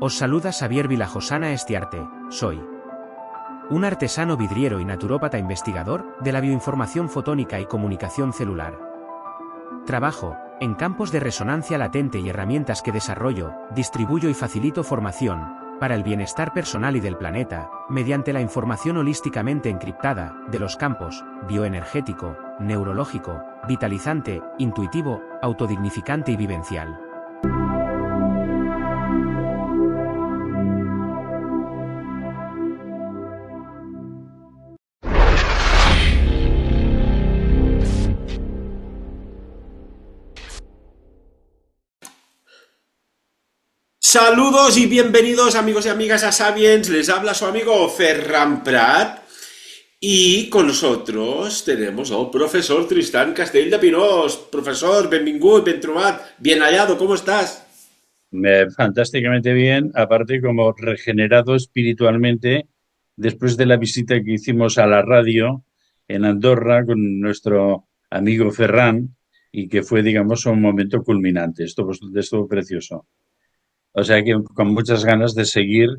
Os saluda Xavier Vilajosana Estiarte, soy un artesano vidriero y naturópata investigador de la bioinformación fotónica y comunicación celular. Trabajo en campos de resonancia latente y herramientas que desarrollo, distribuyo y facilito formación para el bienestar personal y del planeta, mediante la información holísticamente encriptada de los campos bioenergético, neurológico, vitalizante, intuitivo, autodignificante y vivencial. Saludos y bienvenidos amigos y amigas a Sapiens, les habla su amigo Ferran Prat y con nosotros tenemos al profesor Tristán Castell de Pinós. Profesor, benvingut, ben trobat, bien hallado, ¿cómo estás? Fantásticamente bien, aparte como regenerado espiritualmente después de la visita que hicimos a la radio en Andorra con nuestro amigo Ferran y que fue, digamos, un momento culminante. Estuvo precioso. O sea que con muchas ganas de seguir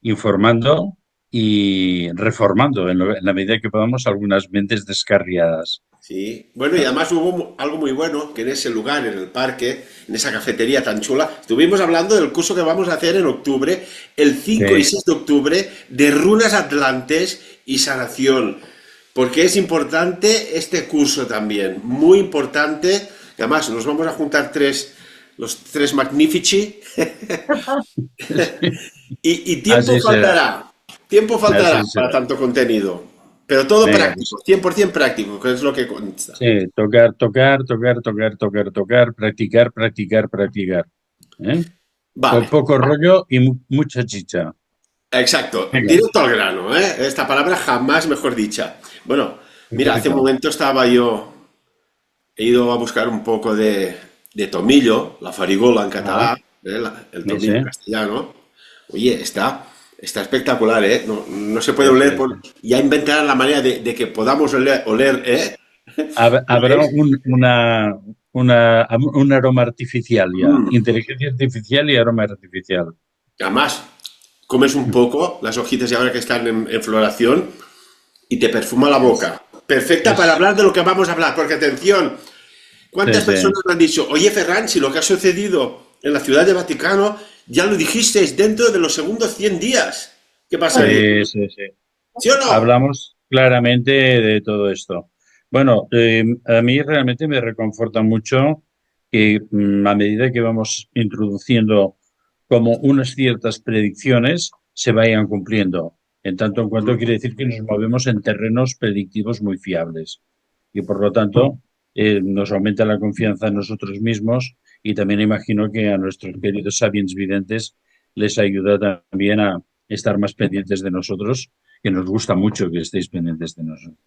informando y reformando en la medida que podamos algunas mentes descarriadas. Sí, bueno, y además hubo algo muy bueno, que en ese lugar, en el parque, en esa cafetería tan chula, estuvimos hablando del curso que vamos a hacer en octubre, el 5 y Sí, 6 de octubre, de runas atlantes y sanación, porque es importante este curso también, muy importante, y además nos vamos a juntar los tres magnifici, y así será, tiempo así faltará para será. tanto contenido, pero todo Venga, pues práctico, 100% práctico, que es lo que consta. sí, tocar, practicar, practicar, practicar. ¿Eh? Vale. Poco rollo y mucha chicha. Exacto, Venga, directo al grano, ¿eh? Esta palabra jamás mejor dicha. Bueno, mira, hace un perfecto. momento he ido a buscar un poco de tomillo, la farigola en Ah, catalán, ¿eh? El sí, tomillo en castellano. Oye, está espectacular, ¿eh? No se puede sí, oler, sí, sí. ya inventarán la manera de que podamos oler, ¿eh? Lo que Habrá es. un aroma artificial ya. Inteligencia artificial y aroma artificial. Además, comes un poco las hojitas y ahora que están en floración y te perfuma la Es, boca. Perfecta para es, hablar de lo que vamos a hablar, porque atención, sí, ¿cuántas sí. personas me han dicho, oye Ferran, si lo que ha sucedido en la ciudad de Vaticano ya lo dijisteis dentro de los segundos 100 días? ¿Qué pasaría? Sí, sí, sí. ¿Sí o no? Hablamos claramente de todo esto. Bueno, a mí realmente me reconforta mucho que a medida que vamos introduciendo como unas ciertas predicciones se vayan cumpliendo. En tanto en cuanto quiere decir que nos movemos en terrenos predictivos muy fiables y por lo tanto nos aumenta la confianza en nosotros mismos y también imagino que a nuestros queridos sabiens videntes les ayuda también a estar más pendientes de nosotros, que nos gusta mucho que estéis pendientes de nosotros.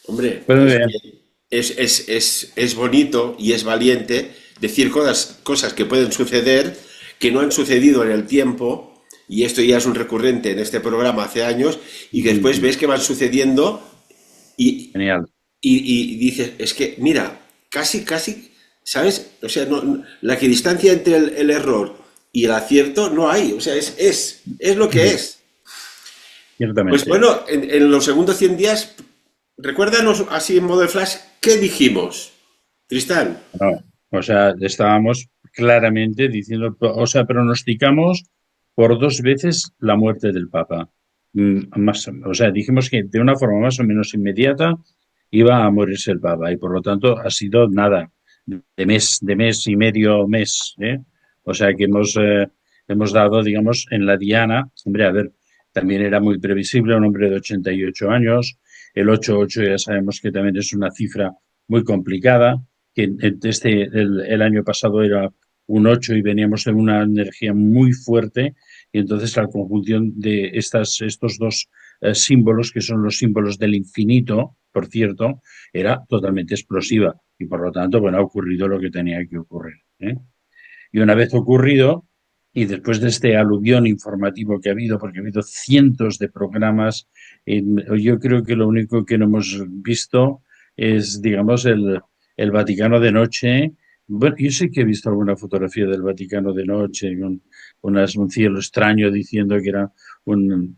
Hombre, Pues muy es que bien, es bonito y es valiente decir cosas que pueden suceder, que no han sucedido en el tiempo, y esto ya es un recurrente en este programa hace años, y que después ves que van sucediendo y, genial. y dices, es que, mira, casi, ¿sabes? O sea, la equidistancia entre el error y el acierto no hay, o sea, es lo que es. Pues Ciertamente. bueno, en los segundos 100 días, recuérdanos así en modo de flash, ¿qué dijimos, Tristán? No, o sea, estábamos claramente diciendo, o sea, pronosticamos por dos veces la muerte del Papa. O sea, dijimos que de una forma más o menos inmediata iba a morirse el Papa y por lo tanto ha sido nada, de mes y medio mes, ¿eh? O sea que hemos dado, digamos, en la diana, hombre, a ver, también era muy previsible, un hombre de 88 años, el 88 ya sabemos que también es una cifra muy complicada, que el año pasado era un 8 y veníamos en una energía muy fuerte, y entonces la conjunción de estos dos símbolos, que son los símbolos del infinito, por cierto, era totalmente explosiva y por lo tanto, bueno, ha ocurrido lo que tenía que ocurrir, ¿eh? Y una vez ocurrido, y después de este aluvión informativo que ha habido, porque ha habido cientos de programas, yo creo que lo único que no hemos visto es, digamos, el Vaticano de noche, Bueno, yo sí que he visto alguna fotografía del Vaticano de noche con un cielo extraño diciendo que era un,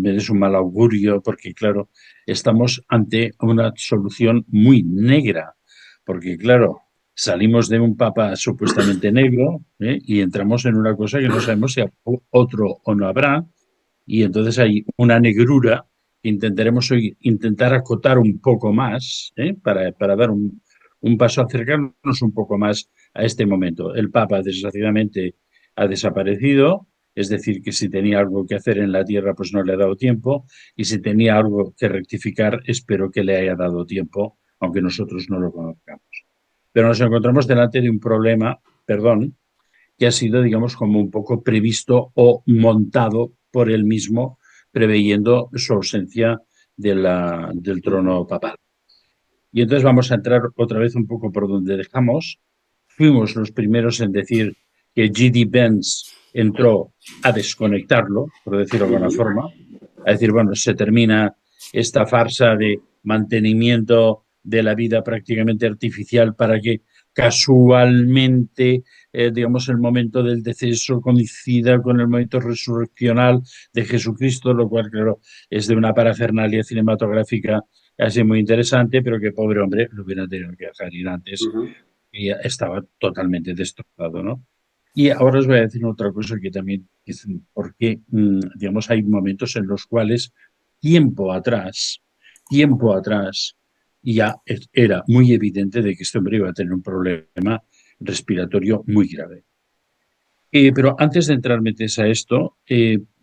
es un mal augurio, porque claro, estamos ante una solución muy negra, porque claro, salimos de un papa supuestamente negro, y entramos en una cosa que no sabemos si otro o no habrá, y entonces hay una negrura que intentaremos hoy intentar acotar un poco más, para dar un paso, acercarnos un poco más a este momento. El Papa, desgraciadamente, ha desaparecido, es decir, que si tenía algo que hacer en la tierra, pues no le ha dado tiempo, y si tenía algo que rectificar, espero que le haya dado tiempo, aunque nosotros no lo conozcamos. Pero nos encontramos delante de un problema, perdón, que ha sido, digamos, como un poco previsto o montado por él mismo, preveyendo su ausencia del trono papal. Y entonces vamos a entrar otra vez un poco por donde dejamos. Fuimos los primeros en decir que G.D. Benz entró a desconectarlo, por decirlo de alguna forma, a decir, bueno, se termina esta farsa de mantenimiento de la vida prácticamente artificial para que casualmente, digamos, el momento del deceso coincida con el momento resurreccional de Jesucristo, lo cual, claro, es de una parafernalia cinematográfica así muy interesante, pero que pobre hombre lo hubiera tenido que dejar ir antes Ujú. y estaba totalmente destrozado, ¿no? Y ahora os voy a decir otra cosa que también es porque, digamos, hay momentos en los cuales tiempo atrás, ya era muy evidente de que este hombre iba a tener un problema respiratorio muy grave. Pero antes de entrar metes a esto,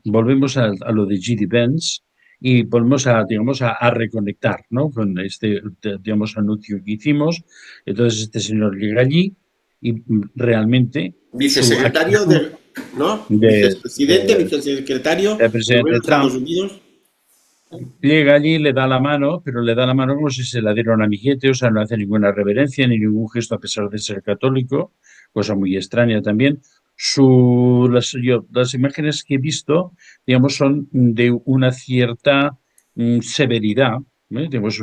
volvemos a lo de G.D. Benz y volvemos a, digamos, a reconectar, ¿no? Con este, digamos, anuncio que hicimos. Entonces, este señor llega allí y realmente su Vicesecretario actitud de, ¿no? de, Vicepresidente, de- vicesecretario del del gobierno presidente de Estados Trump Unidos. llega allí, le da la mano, pero le da la mano como si se la diera un amiguete, o sea, no hace ninguna reverencia ni ningún gesto a pesar de ser católico, cosa muy extraña también. Las imágenes que he visto, digamos, son de una cierta severidad. Digamos,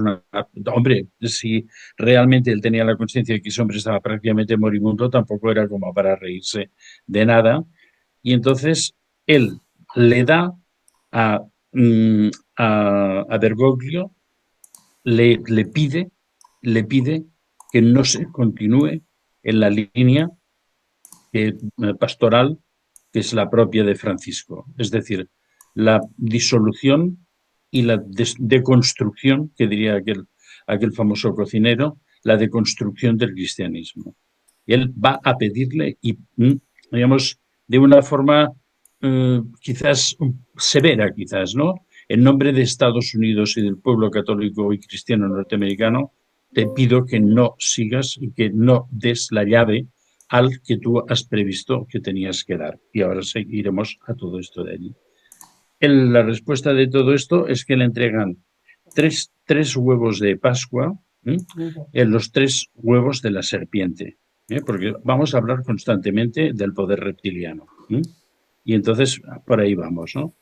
hombre, si realmente él tenía la conciencia de que ese hombre estaba prácticamente moribundo, tampoco era como para reírse de nada. Y entonces él le da a, mm, a Bergoglio, le pide que no se continúe en la línea pastoral que es la propia de Francisco. Es decir, la disolución y la deconstrucción, que diría aquel famoso cocinero, la deconstrucción del cristianismo. Y él va a pedirle, y digamos, de una forma quizás severa, quizás, ¿no? En nombre de Estados Unidos y del pueblo católico y cristiano norteamericano, te pido que no sigas y que no des la llave al que tú has previsto que tenías que dar. Y ahora seguiremos a todo esto de allí. La respuesta de todo esto es que le entregan tres huevos de Pascua, en los tres huevos de la serpiente, porque vamos a hablar constantemente del poder reptiliano. Y entonces por ahí vamos, ¿no?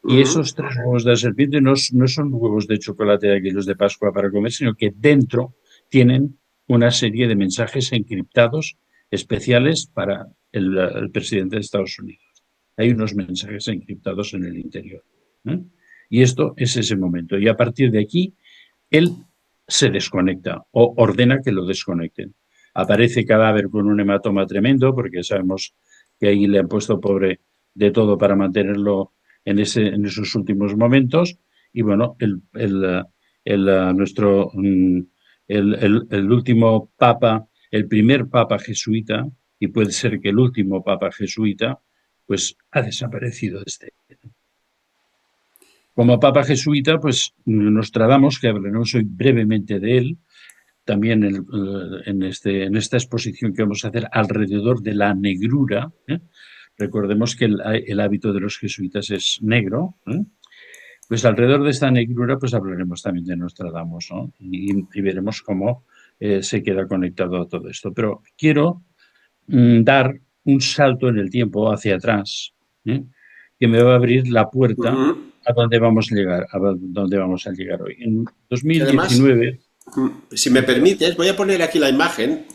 Y Ujú. esos tres huevos de la serpiente no son huevos de chocolate de aquellos de Pascua para comer, sino que dentro tienen una serie de mensajes encriptados especiales para el presidente de Estados Unidos. Hay unos mensajes encriptados en el interior. ¿Eh? Y esto es ese momento. Y a partir de aquí, él se desconecta o ordena que lo desconecten. Aparece cadáver con un hematoma tremendo, porque sabemos que ahí le han puesto pobre de todo para mantenerlo en esos últimos momentos. Y bueno, nuestro, el último papa, el primer papa jesuita, y puede ser que el último papa jesuita, pues ha desaparecido de este. Como papa jesuita, pues nos tratamos, que hablaremos hoy brevemente de él, también en esta exposición que vamos a hacer alrededor de la negrura. Recordemos que el hábito de los jesuitas es negro. Pues alrededor de esta negrura pues hablaremos también de Nostradamus, ¿no? Y veremos cómo se queda conectado a todo esto. Pero quiero dar un salto en el tiempo hacia atrás, ¿eh? Que me va a abrir la puerta Ujú. a donde vamos a llegar, hoy. En Y además, 2019, si me permites, voy a poner aquí la imagen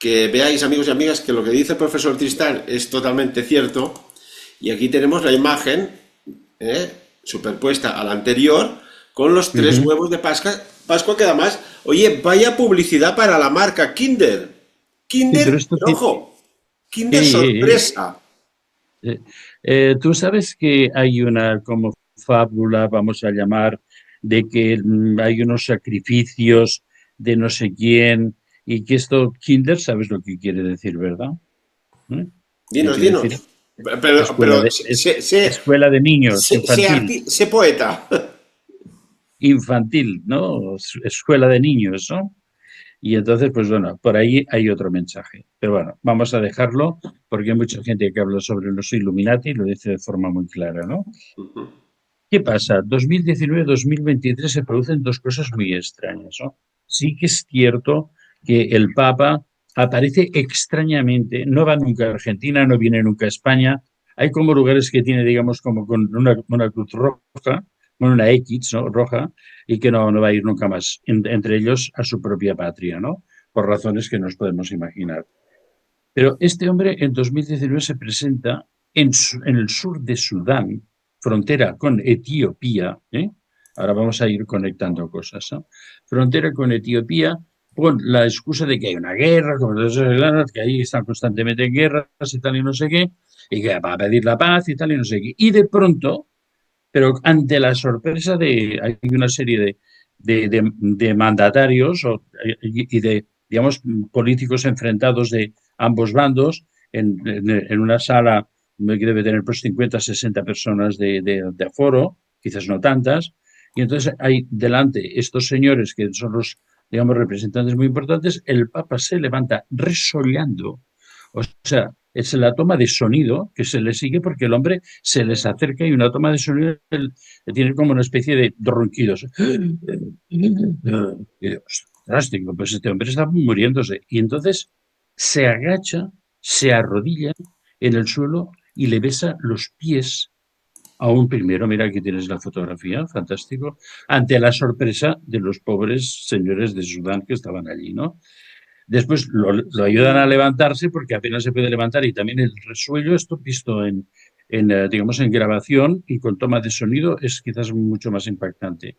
que veáis, amigos y amigas, que lo que dice el profesor Tristán es totalmente cierto. Y aquí tenemos la imagen ¿eh? Superpuesta a la anterior con los tres Ujú. huevos de Pascua, que además, oye, vaya publicidad para la marca Kinder. Sí, pero Kinder, esto pero tiene... ojo, Kinder sorpresa. Tú sabes que hay una como fábula, vamos a llamar, de que hay unos sacrificios de no sé quién y que esto, Kinder, sabes lo que quiere decir, ¿verdad? ¿Eh? ¿Qué Dinos, quiere dinos. decir? Pero Escuela de niños, infantil, sé poeta. infantil, ¿no? Escuela de niños, ¿no? Y entonces, pues bueno, por ahí hay otro mensaje. Pero bueno, vamos a dejarlo porque hay mucha gente que habla sobre los Illuminati y lo dice de forma muy clara, ¿no? ¿Qué pasa? 2019-2023 se producen dos cosas muy extrañas, ¿no? Sí que es cierto que el Papa aparece extrañamente, no va nunca a Argentina, no viene nunca a España. Hay como lugares que tiene, digamos, como con una cruz roja, con una X, ¿no? Roja, y que no va a ir nunca más, entre ellos a su propia patria, ¿no? Por razones que nos podemos imaginar. Pero este hombre en 2019 se presenta en el sur de Sudán, frontera con Etiopía, ¿eh? Ahora vamos a ir conectando cosas, ¿no? Frontera con Etiopía, con la excusa de que hay una guerra, que ahí están constantemente en guerras y tal y no sé qué, y que va a pedir la paz y tal y no sé qué. Y de pronto, pero ante la sorpresa de, hay una serie de mandatarios y de, digamos, políticos enfrentados de ambos bandos en una sala que debe tener pues 50, 60 personas de aforo, quizás no tantas, y entonces hay delante estos señores que son los, digamos, representantes muy importantes, el Papa se levanta resollando, o sea, es la toma de sonido que se le sigue porque el hombre se les acerca y una toma de sonido tiene como una especie de ronquidos. Drástico, pues este hombre está muriéndose. Y entonces se agacha, se arrodilla en el suelo y le besa los pies a un primero. Mira, aquí tienes la fotografía, fantástico, ante la sorpresa de los pobres señores de Sudán que estaban allí, ¿no? Después lo ayudan a levantarse porque apenas se puede levantar y también el resuello, esto visto digamos, en grabación y con toma de sonido es quizás mucho más impactante.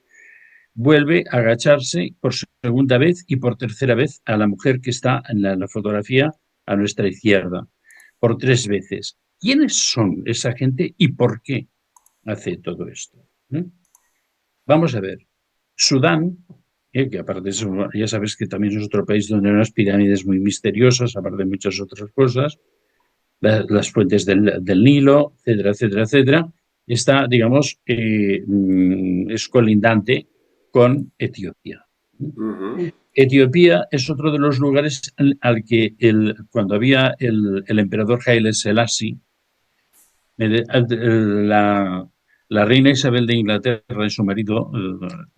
Vuelve a agacharse por segunda vez y por tercera vez a la mujer que está en la fotografía a nuestra izquierda, por tres veces. ¿Quiénes son esa gente y por qué hace todo esto? ¿Eh? Vamos a ver. Sudán, que aparte de eso, ya sabes que también es otro país donde hay unas pirámides muy misteriosas, aparte de muchas otras cosas, las fuentes del Nilo, etcétera, etcétera, etcétera, está, digamos, es colindante con Etiopía. Ujú. Etiopía es otro de los lugares al que cuando había el emperador Haile Selassie, la, la reina Isabel de Inglaterra y su marido,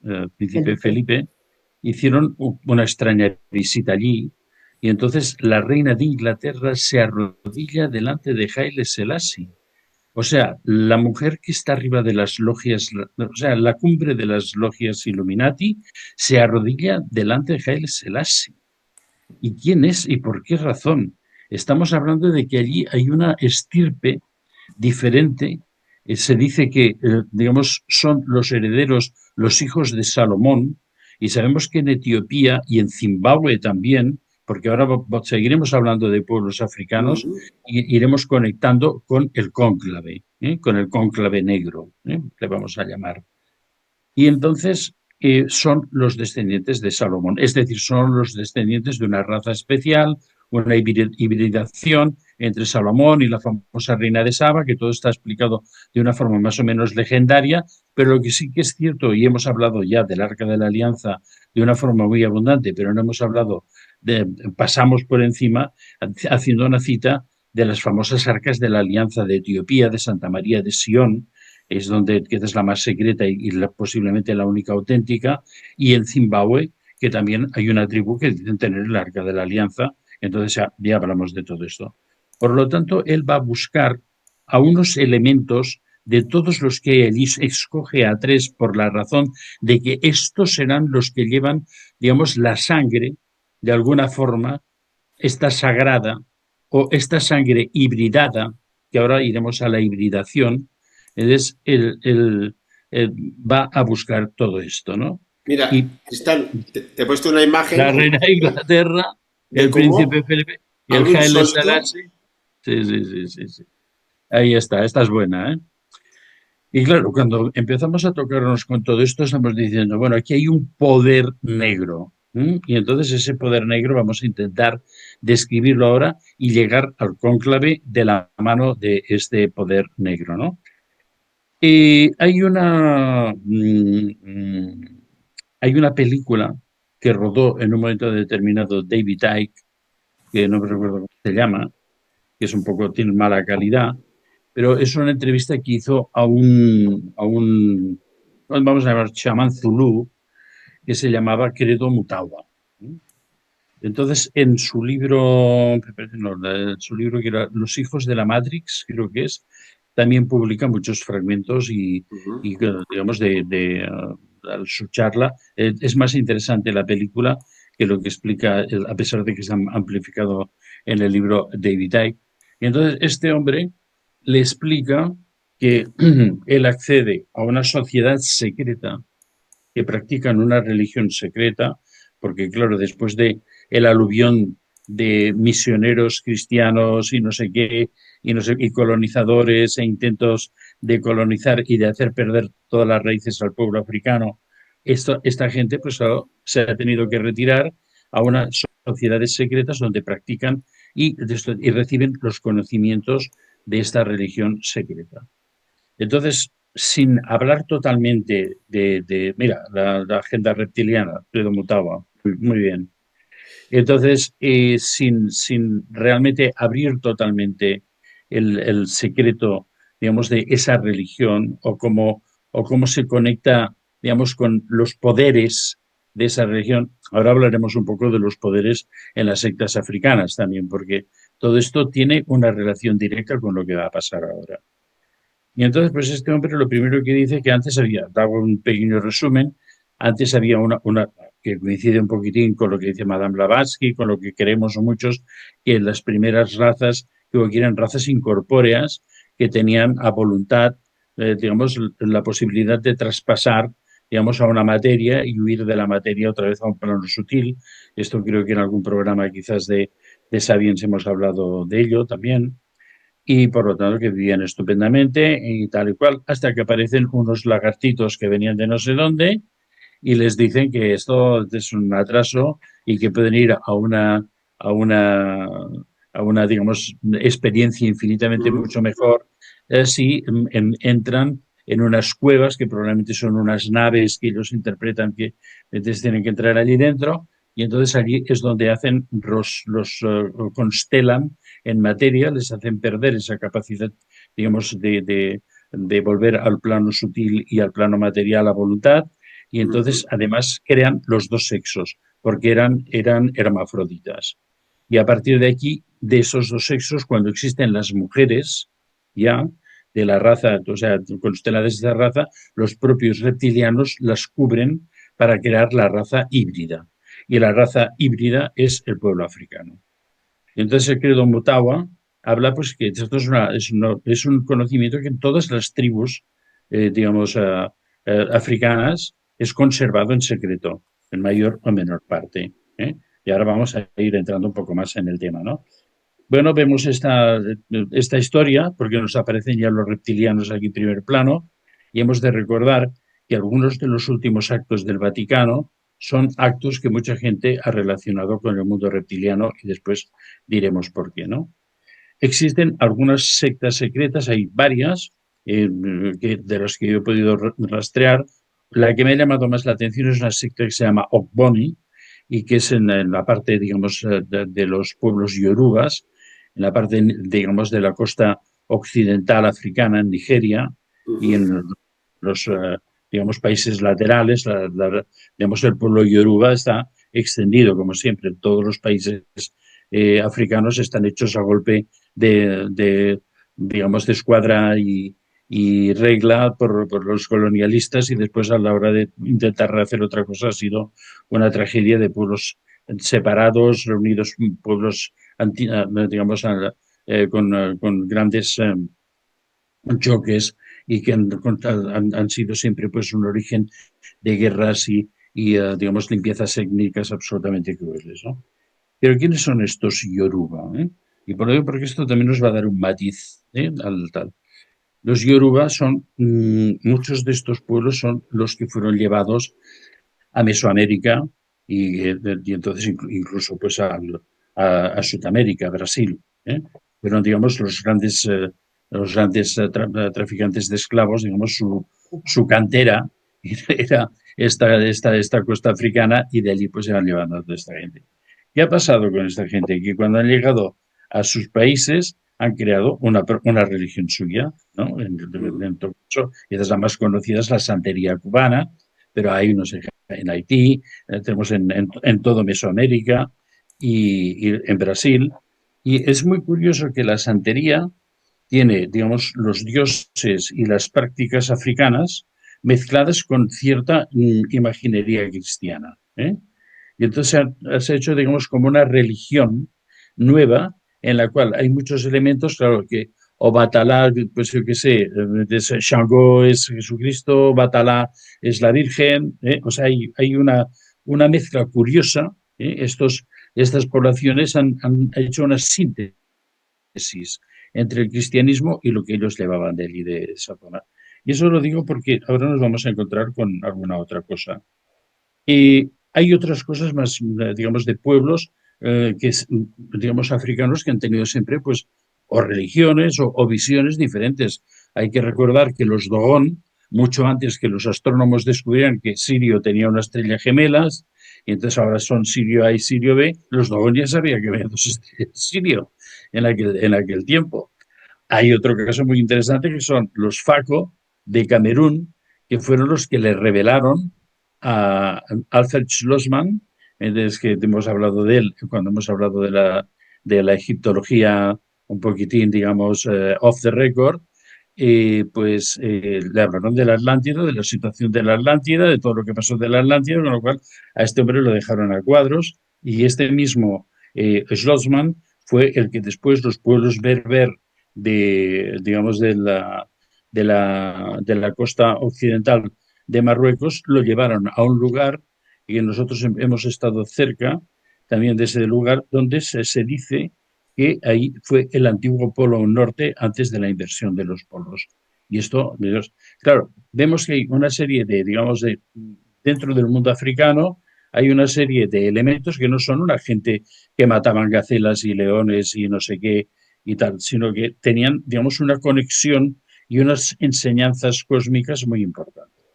el príncipe Felipe, hicieron una extraña visita allí y entonces la reina de Inglaterra se arrodilla delante de Haile Selassie. O sea, la mujer que está arriba de las logias, o sea, la cumbre de las logias Illuminati, se arrodilla delante de Haile Selassie. ¿Y quién es y por qué razón? Estamos hablando de que allí hay una estirpe diferente. Se dice que, digamos, son los herederos, los hijos de Salomón, y sabemos que en Etiopía y en Zimbabue también, porque ahora seguiremos hablando de pueblos africanos, Ujú. y iremos conectando con el cónclave negro, le vamos a llamar. Y entonces son los descendientes de Salomón, es decir, son los descendientes de una raza especial, una hibridación entre Salomón y la famosa reina de Saba, que todo está explicado de una forma más o menos legendaria, pero lo que sí que es cierto, y hemos hablado ya del Arca de la Alianza de una forma muy abundante, pero no hemos hablado pasamos por encima haciendo una cita de las famosas arcas de la Alianza de Etiopía, de Santa María de Sion, es donde queda la más secreta y posiblemente la única auténtica, y en Zimbabue, que también hay una tribu que dicen tener el Arca de la Alianza, entonces ya hablamos de todo esto. Por lo tanto, él va a buscar a unos elementos de todos los que él escoge a tres por la razón de que estos serán los que llevan, digamos, la sangre, de alguna forma, esta sagrada o esta sangre hibridada, que ahora iremos a la hibridación, entonces va a buscar todo esto, ¿no? Mira, Y Tristán, te he puesto una imagen la reina de Inglaterra, de el príncipe cómo Felipe y el abre un Haile solito. Selassie. Sí, sí, sí, sí, sí. Ahí está, esta es buena, ¿eh? Y claro, cuando empezamos a tocarnos con todo esto, estamos diciendo, bueno, aquí hay un poder negro. ¿M? Y entonces ese poder negro vamos a intentar describirlo ahora y llegar al cónclave de la mano de este poder negro, ¿no? Hay hay una película que rodó en un momento determinado David Icke, que no me recuerdo cómo se llama, que es un poco, tiene mala calidad, pero es una entrevista que hizo vamos a llamar chamán zulú, que se llamaba Credo Mutawa. Entonces, en su libro, no, en su libro que era Los hijos de la Matrix, creo que es, también publica muchos fragmentos Ujú. digamos, su charla. Es más interesante la película que lo que explica, a pesar de que está amplificado en el libro David Icke. Y entonces, este hombre le explica que él accede a una sociedad secreta que practican una religión secreta, porque claro, después de el aluvión de misioneros cristianos y no sé qué, y, no sé, y colonizadores e intentos de colonizar y de hacer perder todas las raíces al pueblo africano, esta gente pues se ha tenido que retirar a unas sociedades secretas donde practican y reciben los conocimientos de esta religión secreta. Entonces, sin hablar totalmente mira, la agenda reptiliana, Fredo Mutawa, muy bien. Entonces, sin realmente abrir totalmente el secreto, digamos, de esa religión o cómo se conecta, digamos, con los poderes de esa religión. Ahora hablaremos un poco de los poderes en las sectas africanas también, porque todo esto tiene una relación directa con lo que va a pasar ahora. Y entonces, pues este hombre lo primero que dice que antes había, dado un pequeño resumen, antes había una que coincide un poquitín con lo que dice Madame Blavatsky, con lo que queremos muchos, que las primeras razas, que eran razas incorpóreas, que tenían a voluntad, digamos, la posibilidad de traspasar, digamos, a una materia y huir de la materia otra vez a un plano sutil. Esto creo que en algún programa quizás de Sapiens hemos hablado de ello también y por lo tanto que vivían estupendamente y tal y cual, hasta que aparecen unos lagartitos que venían de no sé dónde y les dicen que esto es un atraso y que pueden ir a una, a una digamos, experiencia infinitamente Ujú. mucho mejor si entran en unas cuevas que probablemente son unas naves que ellos interpretan que entonces tienen que entrar allí dentro y entonces allí es donde hacen constelan en materia, les hacen perder esa capacidad, digamos, de volver al plano sutil y al plano material a voluntad y entonces Ujú. además crean los dos sexos, porque eran hermafroditas. Y a partir de aquí, de esos dos sexos, cuando existen las mujeres ya de la raza, o sea, consteladas de esa raza, los propios reptilianos las cubren para crear la raza híbrida. Y la raza híbrida es el pueblo africano. Y entonces el credo Mutawa habla pues que esto es un conocimiento que en todas las tribus, digamos, africanas es conservado en secreto, en mayor o menor parte. ¿Eh? Y ahora vamos a ir entrando un poco más en el tema, ¿no? Bueno, vemos esta historia porque nos aparecen ya los reptilianos aquí en primer plano y hemos de recordar que algunos de los últimos actos del Vaticano son actos que mucha gente ha relacionado con el mundo reptiliano y después diremos por qué, ¿no? Existen algunas sectas secretas, hay varias de las que yo he podido rastrear. La que me ha llamado más la atención es una secta que se llama Ogboni y que es en la parte, digamos, de los pueblos yorubas, en la parte, digamos, de la costa occidental africana, en Nigeria y Ujú. en los, digamos, países laterales. Digamos, el pueblo yoruba está extendido, como siempre, en todos los países africanos están hechos a golpe de digamos, de escuadra y regla por los colonialistas y después a la hora de intentar hacer otra cosa ha sido una tragedia de pueblos separados, reunidos pueblos, digamos, con grandes choques y que han sido siempre pues un origen de guerras y digamos, limpiezas étnicas absolutamente crueles, ¿no? Pero ¿quiénes son estos Yoruba? Y por ello, porque esto también nos va a dar un matiz al tal. Los Yoruba son, muchos de estos pueblos son los que fueron llevados a Mesoamérica y entonces incluso pues a Sudamérica, a Brasil. Fueron, digamos, los grandes traficantes de esclavos, digamos, su cantera era esta costa africana y de allí pues se van llevando a toda esta gente. ¿Qué ha pasado con esta gente? Que cuando han llegado a sus países han creado una religión suya, ¿no? En todo caso, y es la más conocida es la santería cubana, pero hay unos en Haití, tenemos en todo Mesoamérica y en Brasil. Y es muy curioso que la santería tiene, digamos, los dioses y las prácticas africanas mezcladas con cierta imaginería cristiana. Y entonces se ha hecho, digamos, como una religión nueva en la cual hay muchos elementos, claro que o Batalá, pues yo qué sé, Shango es Jesucristo, Batalá es la Virgen, o sea, hay una mezcla curiosa. Estas poblaciones han hecho una síntesis entre el cristianismo y lo que ellos llevaban de allí, de esa zona. Y eso lo digo porque ahora nos vamos a encontrar con alguna otra cosa. Y hay otras cosas más, digamos, de pueblos digamos, africanos que han tenido siempre, pues, o religiones o visiones diferentes. Hay que recordar que los Dogon, mucho antes que los astrónomos descubrieran que Sirio tenía una estrella gemelas, y entonces ahora son Sirio A y Sirio B, los Dogon ya sabían que había dos estrellas Sirio en aquel tiempo. Hay otro caso muy interesante que son los Faco de Camerún, que fueron los que le revelaron a Alfred Schlossmann, es que hemos hablado de él cuando hemos hablado de la egiptología un poquitín, digamos, off the record, pues le hablaron de la Atlántida, de la situación de la Atlántida, de todo lo que pasó de la Atlántida, con lo cual a este hombre lo dejaron a cuadros y este mismo Schlossmann fue el que después los pueblos berber digamos, de la costa occidental de Marruecos, lo llevaron a un lugar y nosotros hemos estado cerca también de ese lugar donde se dice que ahí fue el antiguo polo norte antes de la inversión de los polos. Y esto, claro, vemos que hay una serie digamos, dentro del mundo africano, hay una serie de elementos que no son una gente que mataban gacelas y leones y no sé qué y tal, sino que tenían, digamos, una conexión y unas enseñanzas cósmicas muy importantes.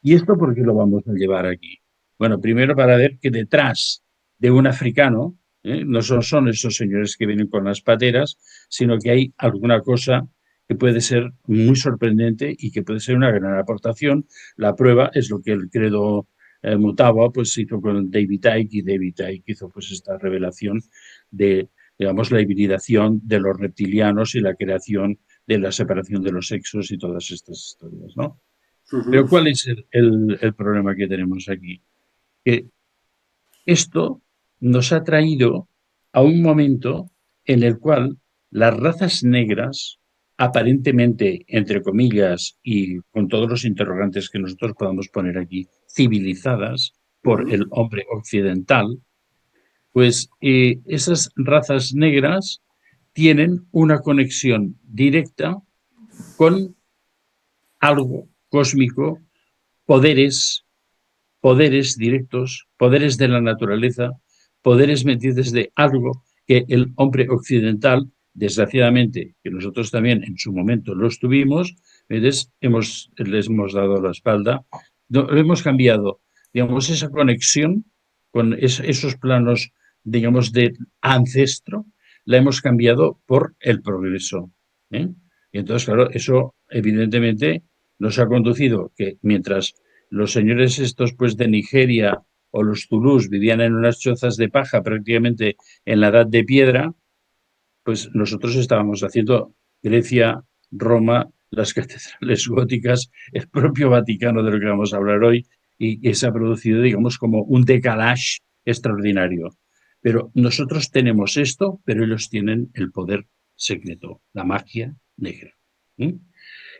¿Y esto por qué lo vamos a llevar aquí? Bueno, primero para ver que detrás de un africano, no son esos señores que vienen con las pateras, sino que hay alguna cosa que puede ser muy sorprendente y que puede ser una gran aportación. La prueba es lo que el credo Mutawa pues hizo con David Icke, y David Icke hizo pues esta revelación de, digamos, la hibridación de los reptilianos y la creación de la separación de los sexos y todas estas historias, ¿no? Pero ¿cuál es el problema que tenemos aquí? Que esto nos ha traído a un momento en el cual las razas negras, aparentemente, entre comillas, y con todos los interrogantes que nosotros podamos poner aquí, civilizadas por el hombre occidental, pues esas razas negras tienen una conexión directa con algo cósmico, poderes directos, poderes de la naturaleza, poderes metidos de algo que el hombre occidental, desgraciadamente, que nosotros también en su momento los tuvimos, les hemos dado la espalda, no, hemos cambiado, digamos, esa conexión con esos planos, digamos, de ancestro, la hemos cambiado por el progreso. Y entonces, claro, eso evidentemente nos ha conducido que mientras los señores estos pues de Nigeria o los zulús vivían en unas chozas de paja prácticamente en la edad de piedra, pues nosotros estábamos haciendo Grecia, Roma, las catedrales góticas, el propio Vaticano de lo que vamos a hablar hoy, y se ha producido, digamos, como un decalage extraordinario. Pero nosotros tenemos esto, pero ellos tienen el poder secreto, la magia negra. ¿Mm?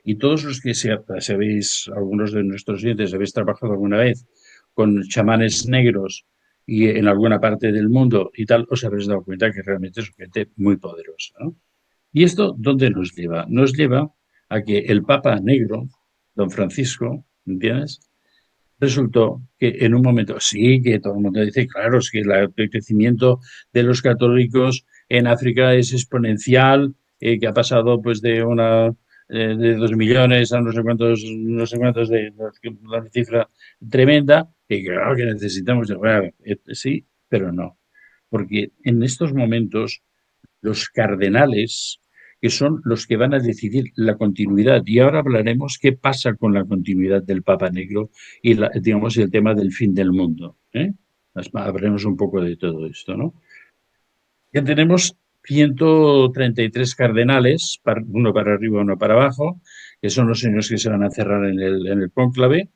Y todos los que sabéis, algunos de nuestros oyentes, habéis trabajado alguna vez con chamanes negros y en alguna parte del mundo y tal, os habréis dado cuenta que realmente es gente muy poderosa, ¿no? ¿Y esto dónde nos lleva? Nos lleva a que el Papa Negro, don Francisco, ¿entiendes? Resultó que en un momento, sí, que todo el mundo dice, claro, es que el crecimiento de los católicos en África es exponencial, que ha pasado pues de 2 millones a no sé cuántos de una cifra tremenda, y claro que necesitamos, bueno, sí, pero no. Porque en estos momentos los cardenales, que son los que van a decidir la continuidad. Y ahora hablaremos qué pasa con la continuidad del Papa Negro y, digamos, el tema del fin del mundo. Hablaremos un poco de todo esto, ¿no? Ya tenemos 133 cardenales, uno para arriba, uno para abajo, que son los señores que se van a cerrar en el cónclave.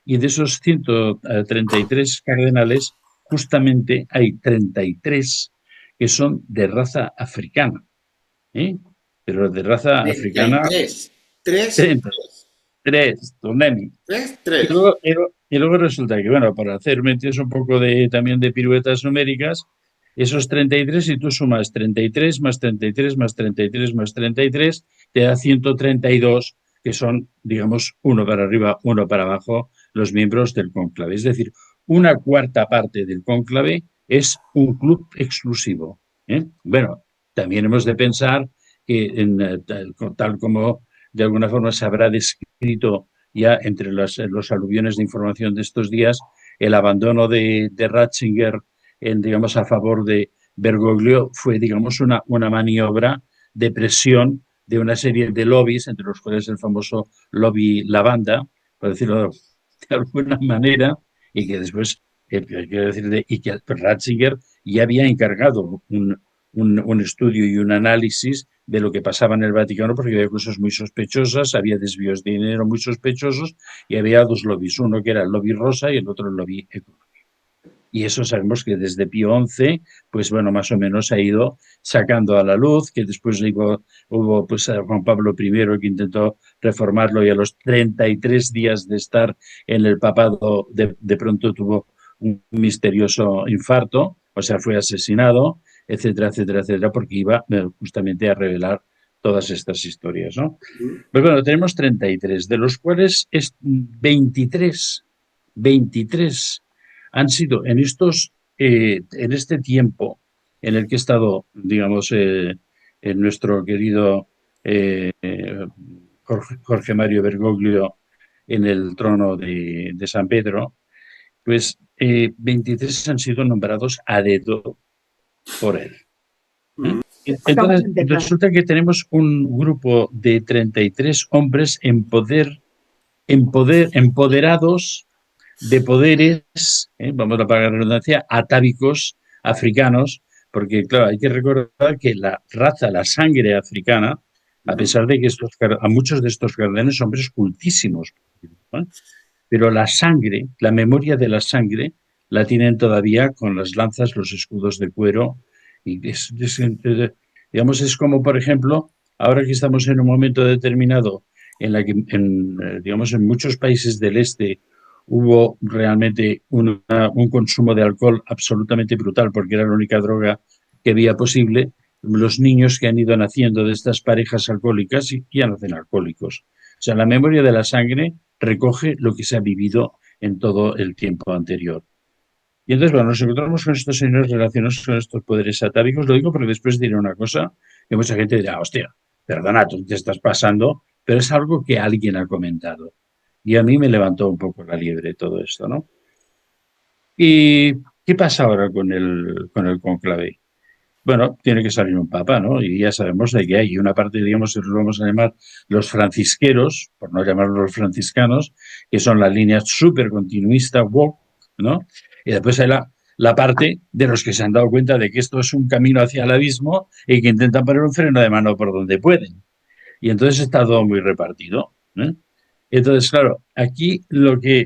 Y de esos 133 cardenales, justamente hay 33 que son de raza africana. ¿Eh? Pero de raza africana, 33. 3, 33, Tonemi. 3, Y 3. luego, y luego resulta que, bueno, para hacer metidos un poco también de piruetas numéricas, esos 33, si tú sumas 33 más 33 más 33 más 33, te da 132, que son, digamos, uno para arriba, uno para abajo, los miembros del cónclave. Es decir, una cuarta parte del cónclave es un club exclusivo. Bueno, también hemos de pensar que tal como de alguna forma se habrá descrito ya entre los aluviones de información de estos días, el abandono de Ratzinger digamos, a favor de Bergoglio fue, digamos, una maniobra de presión de una serie de lobbies, entre los cuales el famoso lobby Lavanda, por decirlo de alguna manera, y que después, quiero decir, y que Ratzinger ya había encargado un estudio y un análisis de lo que pasaba en el Vaticano, porque había cosas muy sospechosas, había desvíos de dinero muy sospechosos y había dos lobbies, uno que era el lobby rosa y el otro el lobby económico. Y eso sabemos que desde Pío XI, pues bueno, más o menos ha ido sacando a la luz, que después hubo pues a Juan Pablo I que intentó reformarlo y a los 33 días de estar en el papado de pronto tuvo un misterioso infarto, o sea, fue asesinado, etcétera, etcétera, etcétera, porque iba justamente a revelar todas estas historias, ¿no? Pues bueno, tenemos 33, de los cuales 23 han sido en este tiempo en el que he estado, digamos, en nuestro querido Jorge Mario Bergoglio en el trono de San Pedro, pues 23 han sido nombrados a dedo por él. Entonces, resulta que tenemos un grupo de 33 hombres empoderados de poderes, vamos a pagar la redundancia, atávicos africanos, porque claro, hay que recordar que la sangre africana, a pesar de que a muchos de estos cardenales son hombres cultísimos, ¿no? Pero la sangre, la memoria de la sangre, la tienen todavía con las lanzas, los escudos de cuero, y digamos, es como, por ejemplo, ahora que estamos en un momento determinado en la que, digamos, en muchos países del este hubo realmente un consumo de alcohol absolutamente brutal porque era la única droga que había posible. Los niños que han ido naciendo de estas parejas alcohólicas ya nacen alcohólicos. O sea, la memoria de la sangre recoge lo que se ha vivido en todo el tiempo anterior. Y entonces, bueno, nos encontramos con estos señores relacionados con estos poderes atávicos. Lo digo porque después diré una cosa que mucha gente dirá, hostia, perdona, tú te estás pasando, pero es algo que alguien ha comentado. Y a mí me levantó un poco la liebre todo esto, ¿no? ¿Y qué pasa ahora con el conclave? Bueno, tiene que salir un papa, ¿no? Y ya sabemos de que hay una parte, digamos, lo vamos a llamar los francisqueros, por no llamarlos los franciscanos, que son la línea súper continuista, woke, ¿no? Y después hay la parte de los que se han dado cuenta de que esto es un camino hacia el abismo y que intentan poner un freno de mano por donde pueden. Y entonces está todo muy repartido, ¿eh? Entonces, claro, aquí lo que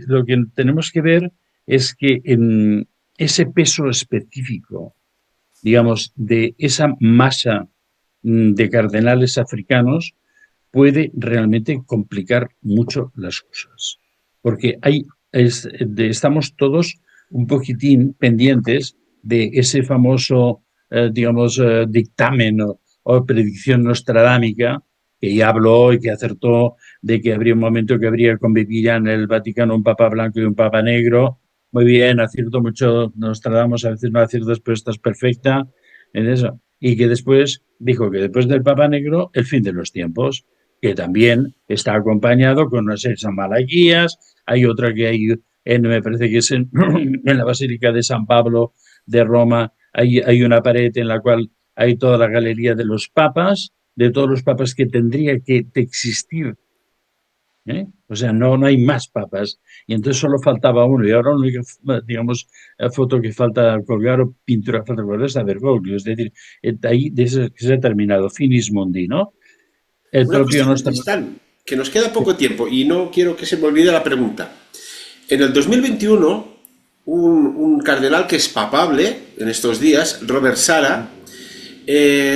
tenemos que ver es que ese peso específico, digamos, de esa masa de cardenales africanos puede realmente complicar mucho las cosas. Porque estamos todos un poquitín pendientes de ese famoso, digamos, dictamen o predicción nostradámica que ya habló y que acertó de que habría un momento que habría convivir en el Vaticano un papa blanco y un papa negro. Muy bien, acierto mucho Nostradamus, a veces no aciertas, pero estás perfecta en eso. Y que después dijo que después del papa negro, el fin de los tiempos, que también está acompañado con una serie de malaquías. Hay otra que hay, me parece que es en la Basílica de San Pablo de Roma, hay una pared en la cual hay toda la galería de los papas, de todos los papas que tendría que existir. O sea, no hay más papas. Y entonces solo faltaba uno. Y ahora la única, digamos, foto que falta colgar o pintura que falta colgar es a Bergoglio. Es decir, ahí se ha terminado. Finis mundi, ¿no? El Una propio cuestión, nuestro... Tristán, que nos queda poco tiempo y no quiero que se me olvide la pregunta. En el 2021, un cardenal que es papable en estos días, Robert Sara,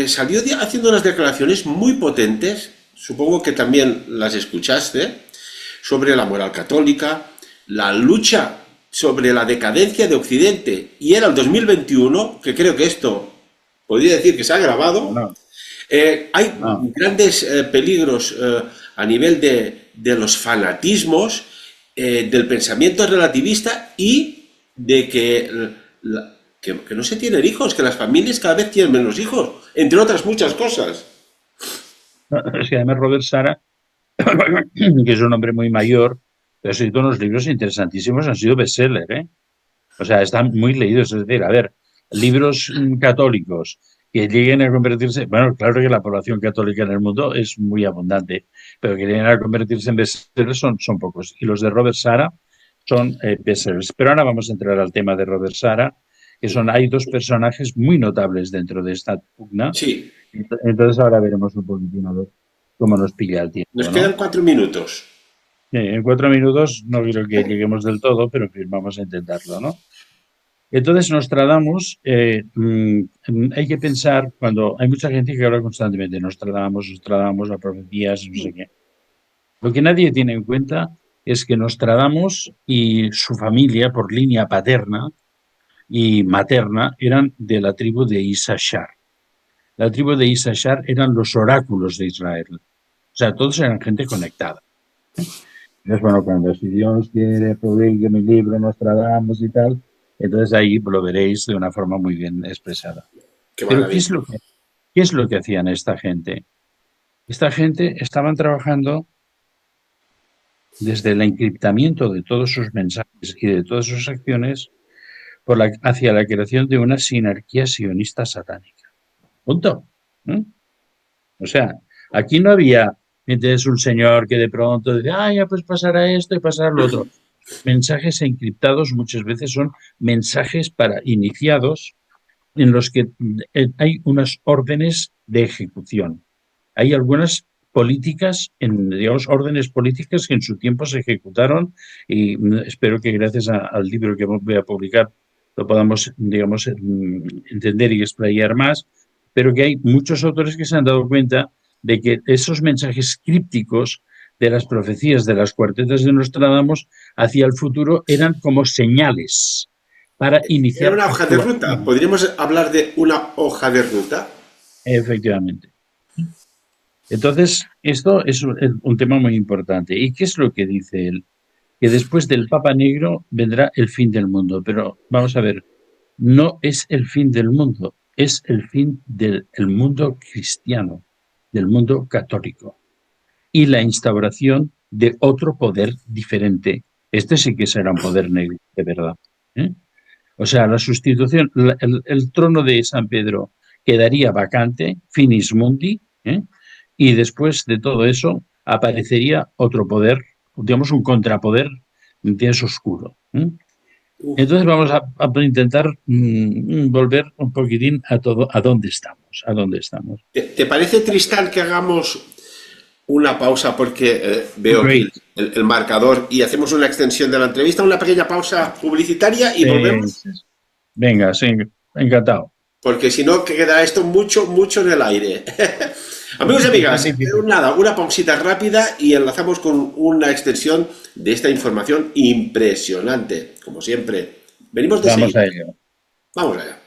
salió haciendo unas declaraciones muy potentes, supongo que también las escuchaste, sobre la moral católica, la lucha sobre la decadencia de Occidente, y era el 2021, que creo que esto podría decir que se ha agravado. No, Hay no. grandes peligros a nivel de los fanatismos, del pensamiento relativista y de que no se tienen hijos, que las familias cada vez tienen menos hijos, entre otras muchas cosas. Es que además Robert Sara, que es un hombre muy mayor, pero ha escrito unos libros interesantísimos, han sido bestseller, ¿eh? O sea, están muy leídos. Es decir, a ver, libros católicos que lleguen a convertirse, bueno, claro que la población católica en el mundo es muy abundante, pero que lleguen a convertirse en bestsellers son pocos. Y los de Robert Sara son bestsellers. Pero ahora vamos a entrar al tema de Robert Sara, que hay dos personajes muy notables dentro de esta pugna. Sí, Entonces ahora veremos un poquitín a ver cómo nos pilla el nos tiempo, quedan ¿no? 4 minutos. En 4 minutos no creo que lleguemos del todo, pero en fin, vamos a intentarlo, ¿no? Entonces, Nostradamus, hay que pensar, cuando hay mucha gente que habla constantemente, Nostradamus, las profecías, no sé qué. Lo que nadie tiene en cuenta es que Nostradamus y su familia, por línea paterna y materna, eran de la tribu de Issachar. La tribu de Issachar eran los oráculos de Israel. O sea, todos eran gente conectada. Entonces, bueno, cuando si Dios quiere publique mi libro, Nostradamus y tal, entonces ahí lo veréis de una forma muy bien expresada. Qué Pero maravilla. qué es lo que hacían esta gente? Esta gente estaban trabajando desde el encriptamiento de todos sus mensajes y de todas sus acciones hacia la creación de una sinarquía sionista satánica. Punto. ¿Eh? O sea, aquí no había entonces un señor que de pronto dice, ya pues pasará esto y pasará lo otro. Mensajes encriptados muchas veces son mensajes para iniciados en los que hay unas órdenes de ejecución. Hay algunas políticas, digamos, órdenes políticas que en su tiempo se ejecutaron y espero que gracias al libro que voy a publicar lo podamos, digamos, entender y explayar más, pero que hay muchos autores que se han dado cuenta de que esos mensajes crípticos de las profecías de las cuartetas de Nostradamus hacia el futuro eran como señales para Era iniciar una hoja de ruta. actuaciones. ¿Podríamos hablar de una hoja de ruta? Efectivamente. Entonces, esto es un tema muy importante. ¿Y qué es lo que dice él? Que después del Papa Negro vendrá el fin del mundo. Pero vamos a ver, no es el fin del mundo, es el fin del mundo cristiano, del mundo católico. Y la instauración de otro poder diferente. Este sí que será un poder negro, de verdad. ¿Eh? O sea, la sustitución, el trono de San Pedro quedaría vacante, finis mundi, ¿eh? Y después de todo eso aparecería otro poder, digamos un contrapoder de eso oscuro. ¿Eh? Entonces vamos a intentar volver un poquitín a todo, a dónde estamos. ¿Te parece, Tristán, que hagamos una pausa porque veo aquí Great. el marcador y hacemos una extensión de la entrevista, una pequeña pausa publicitaria y volvemos? Sí, Venga, sí, encantado. porque si no quedará esto mucho, mucho en el aire. Amigos y amigas, Magnífico. nada, una pausita rápida y enlazamos con una extensión de esta información impresionante, como siempre. Venimos de Vamos seguida. a ello. Vamos allá.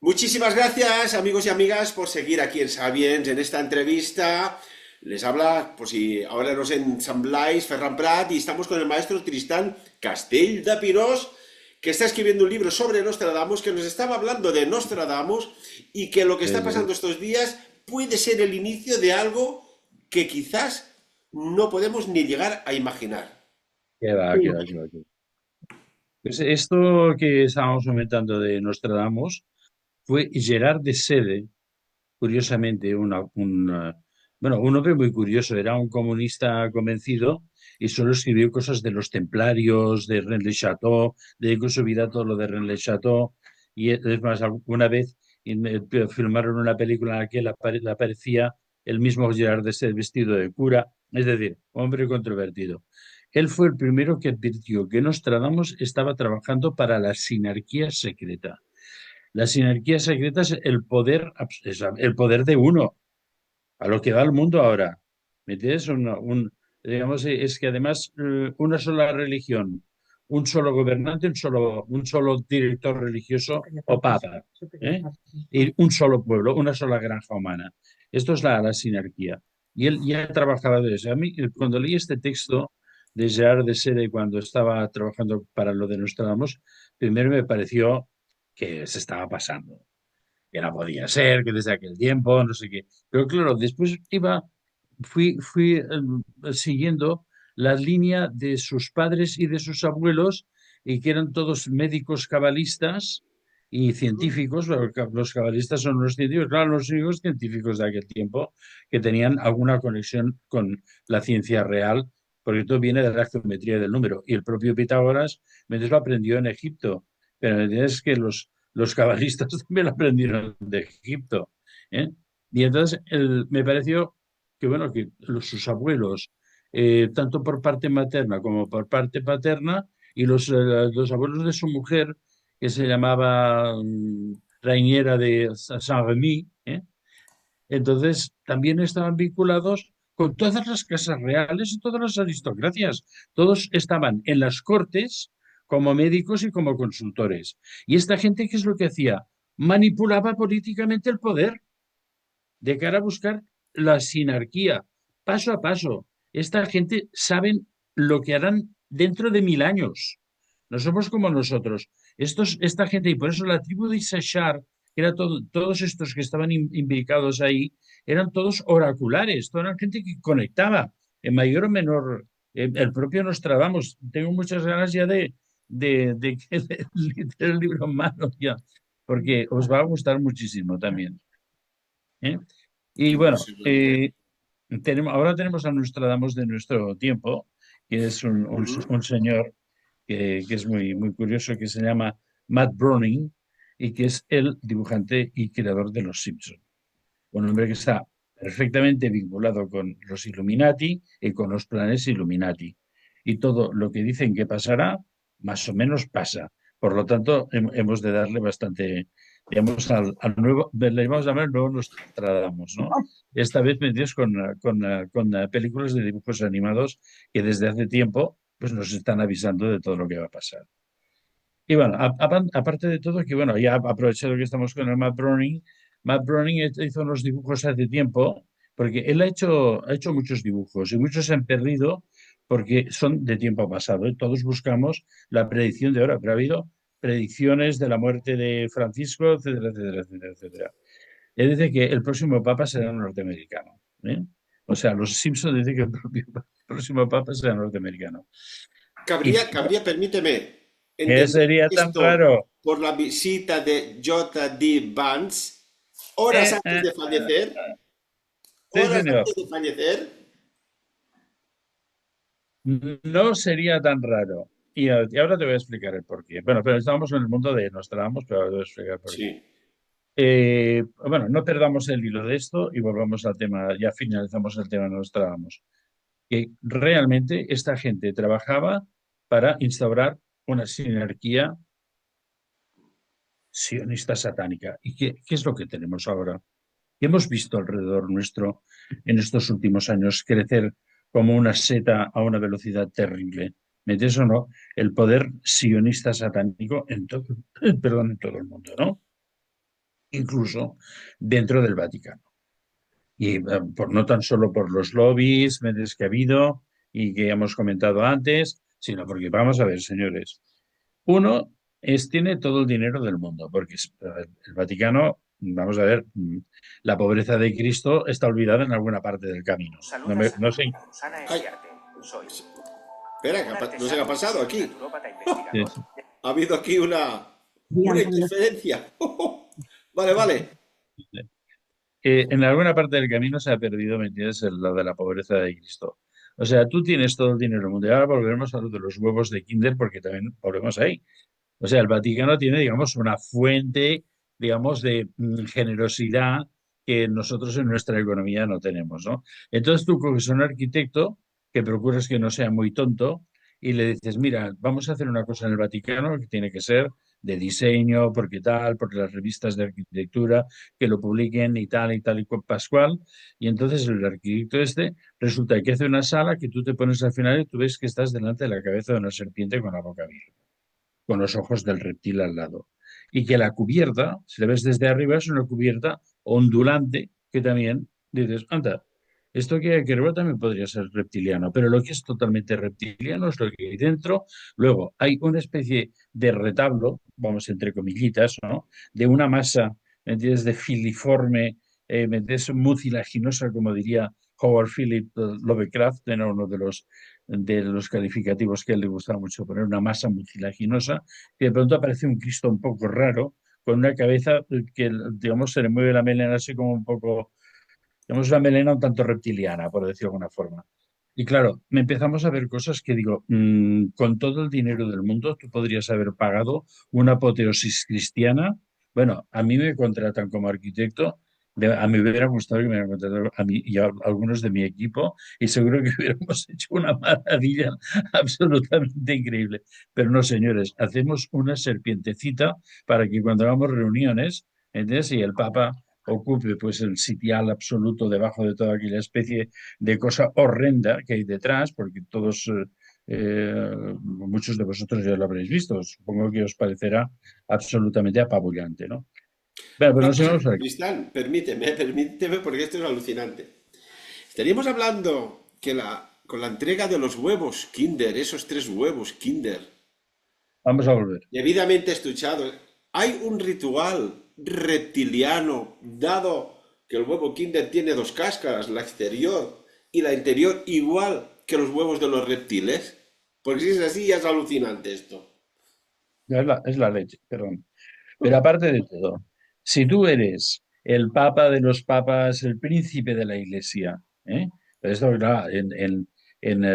Muchísimas gracias, amigos y amigas, por seguir aquí en Sabiens en esta entrevista. Les habla, por si ahora nos ensambláis, Ferran Prat, y estamos con el maestro Tristán Castell de Pirós, que está escribiendo un libro sobre Nostradamus, que nos estaba hablando de Nostradamus y que lo que está Eh, pasando estos días puede ser el inicio de algo que quizás no podemos ni llegar a imaginar. qué va, qué va, qué va, qué va. Pues esto que estábamos comentando de Nostradamus fue Gerard de Sede, curiosamente, bueno, un hombre muy curioso, era un comunista convencido y solo escribió cosas de los templarios, de Rennes le Chateau, dedicó su vida a todo lo de Rennes le Chateau, y es más, alguna vez filmaron una película en la que aparecía el mismo Gerard de Sede vestido de cura, es decir, hombre controvertido. Él fue el primero que advirtió que Nostradamus estaba trabajando para la sinarquía secreta. La sinarquía secreta es el poder de uno, a lo que va el mundo ahora. ¿Me entiendes? Digamos, es que además una sola religión, un solo gobernante, un solo director religioso o papa, ¿eh? Y un solo pueblo, una sola granja humana. Esto es la sinarquía. Y él ya trabajaba de eso. A mí, cuando leí este texto de Gerard de Sede cuando estaba trabajando para lo de Nostradamus, primero me pareció que se estaba pasando, que no podía ser, que desde aquel tiempo, no sé qué. Pero claro, después fui siguiendo la línea de sus padres y de sus abuelos, y que eran todos médicos cabalistas y científicos. Los cabalistas son los científicos, claro, los únicos científicos de aquel tiempo que tenían alguna conexión con la ciencia real, porque todo viene de la geometría del número. Y el propio Pitágoras, mientras lo aprendió en Egipto, pero es que los cabalistas también lo aprendieron de Egipto, ¿eh? Y entonces me pareció que, bueno, que sus abuelos, tanto por parte materna como por parte paterna, y los abuelos de su mujer, que se llamaba Rainiera de Saint-Remy, entonces también estaban vinculados con todas las casas reales y todas las aristocracias. Todos estaban en las cortes como médicos y como consultores. ¿Y esta gente qué es lo que hacía? Manipulaba políticamente el poder de cara a buscar la sinarquía, paso a paso. Esta gente saben lo que harán dentro de 1000 años. No somos como nosotros. Esta gente, y por eso la tribu de Issachar, que era todos estos que estaban imbricados ahí, eran todos oraculares, toda la gente que conectaba, en mayor o menor. El propio Nostradamus, tengo muchas ganas ya de leer el libro en mano ya, porque os va a gustar muchísimo también. ¿Eh? Y bueno, Posiblemente. ahora tenemos a Nostradamus de nuestro tiempo, que es Ujú. un señor que es muy, muy curioso, que se llama Matt Groening, y que es el dibujante y creador de Los Simpson. Un hombre que está perfectamente vinculado con los Illuminati y con los planes Illuminati. Y todo lo que dicen que pasará, más o menos pasa. Por lo tanto, hemos de darle bastante, digamos, al nuevo, le vamos a llamar el nuevo Nostradamus, ¿no? Esta vez metidos con películas de dibujos animados que desde hace tiempo pues nos están avisando de todo lo que va a pasar. Y bueno, aparte de todo, que bueno, ya aprovechando que estamos con el Matt Browning hizo unos dibujos hace tiempo, porque él ha hecho muchos dibujos y muchos se han perdido porque son de tiempo pasado, ¿eh? Todos buscamos la predicción de ahora, pero ha habido predicciones de la muerte de Francisco, etcétera, etcétera, etcétera, etcétera. Él dice que el próximo papa será un norteamericano, ¿eh? O sea, los Simpson dicen que próximo papa será norteamericano. Y Permíteme, ¿qué entender sería tan esto raro? por la visita de J.D. Vance horas Eh, antes eh, de fallecer, sí, horas señor. antes de fallecer. No sería tan raro. Y ahora te voy a explicar el porqué. Bueno, pero estábamos en el mundo de Nostradamus, pero ahora te voy a explicar por qué. Sí. Bueno, no perdamos el hilo de esto y volvamos al tema, ya finalizamos el tema de Nostradamus. Que realmente esta gente trabajaba para instaurar una sinarquía sionista satánica. ¿Y qué es lo que tenemos ahora? Hemos visto alrededor nuestro en estos últimos años crecer como una seta a una velocidad terrible. ¿Me entiendes o no? El poder sionista satánico en todo, perdón, en todo el mundo, ¿no? Incluso dentro del Vaticano. Y no tan solo por los lobbies ¿me entiendes? Que ha habido y que hemos comentado antes, sino porque vamos a ver, señores, uno tiene todo el dinero del mundo, porque el Vaticano, vamos a ver, la pobreza de Cristo está olvidada en alguna parte del camino. No, Saluda no sé. Susana Ay, Estiarte. Soy espera, un no sé qué ha artesano pasado vidriero y aquí. naturópata Sí, investigador. sí. Ha habido aquí una Dígame, interferencia. Vale, vale. En alguna parte del camino se ha perdido, ¿me entiendes?, lo de la pobreza de Cristo. O sea, tú tienes todo el dinero del mundo. Y ahora volveremos a lo de los huevos de Kinder, porque también volvemos ahí. O sea, el Vaticano tiene, digamos, una fuente, digamos, de generosidad que nosotros en nuestra economía no tenemos, ¿no? Entonces tú coges a un arquitecto que procuras que no sea muy tonto y le dices, mira, vamos a hacer una cosa en el Vaticano que tiene que ser de diseño, porque tal, porque las revistas de arquitectura que lo publiquen y tal y pascual. Y entonces el arquitecto resulta que hace una sala que tú te pones al final y tú ves que estás delante de la cabeza de una serpiente con la boca abierta con los ojos del reptil al lado. Y que la cubierta, si la ves desde arriba, es una cubierta ondulante que también dices, anda, esto que hay aquí arriba también podría ser reptiliano, pero lo que es totalmente reptiliano es lo que hay dentro. Luego hay una especie de retablo, vamos entre comillitas, ¿no? De una masa, ¿me entiendes?, de filiforme, ¿me entiendes?, mucilaginosa, como diría Howard Philip Lovecraft, era uno de los calificativos que a él le gustaba mucho poner, una masa mucilaginosa, que de pronto aparece un Cristo un poco raro, con una cabeza que, digamos, se le mueve la melena así como un poco, digamos, una melena un tanto reptiliana, por decirlo de alguna forma. Y claro, me empezamos a ver cosas que digo, con todo el dinero del mundo, tú podrías haber pagado una apoteosis cristiana. Bueno, a mí me contratan como arquitecto, a mí me hubiera gustado que me hubieran contratado a mí y a algunos de mi equipo, y seguro que hubiéramos hecho una maravilla absolutamente increíble. Pero no, señores, hacemos una serpientecita para que cuando hagamos reuniones, ¿entiendes? Y el Papa ocupe pues el sitial absoluto debajo de toda aquella especie de cosa horrenda que hay detrás, porque muchos de vosotros ya lo habréis visto, supongo que os parecerá absolutamente apabullante, ¿no? Bueno, pero Una nos cosa, íbamos aquí. Tristán, permíteme porque esto es alucinante. Estaríamos hablando que con la entrega de los huevos Kinder, esos 3 huevos Kinder, Vamos a volver. debidamente estuchados, hay un ritual reptiliano, dado que el huevo Kinder tiene 2 cáscaras, la exterior y la interior, igual que los huevos de los reptiles. Porque si es así, ya es alucinante esto. Es la leche, perdón. Pero aparte de todo, si tú eres el papa de los papas, el príncipe de la iglesia, ¿eh? Pero esto, claro,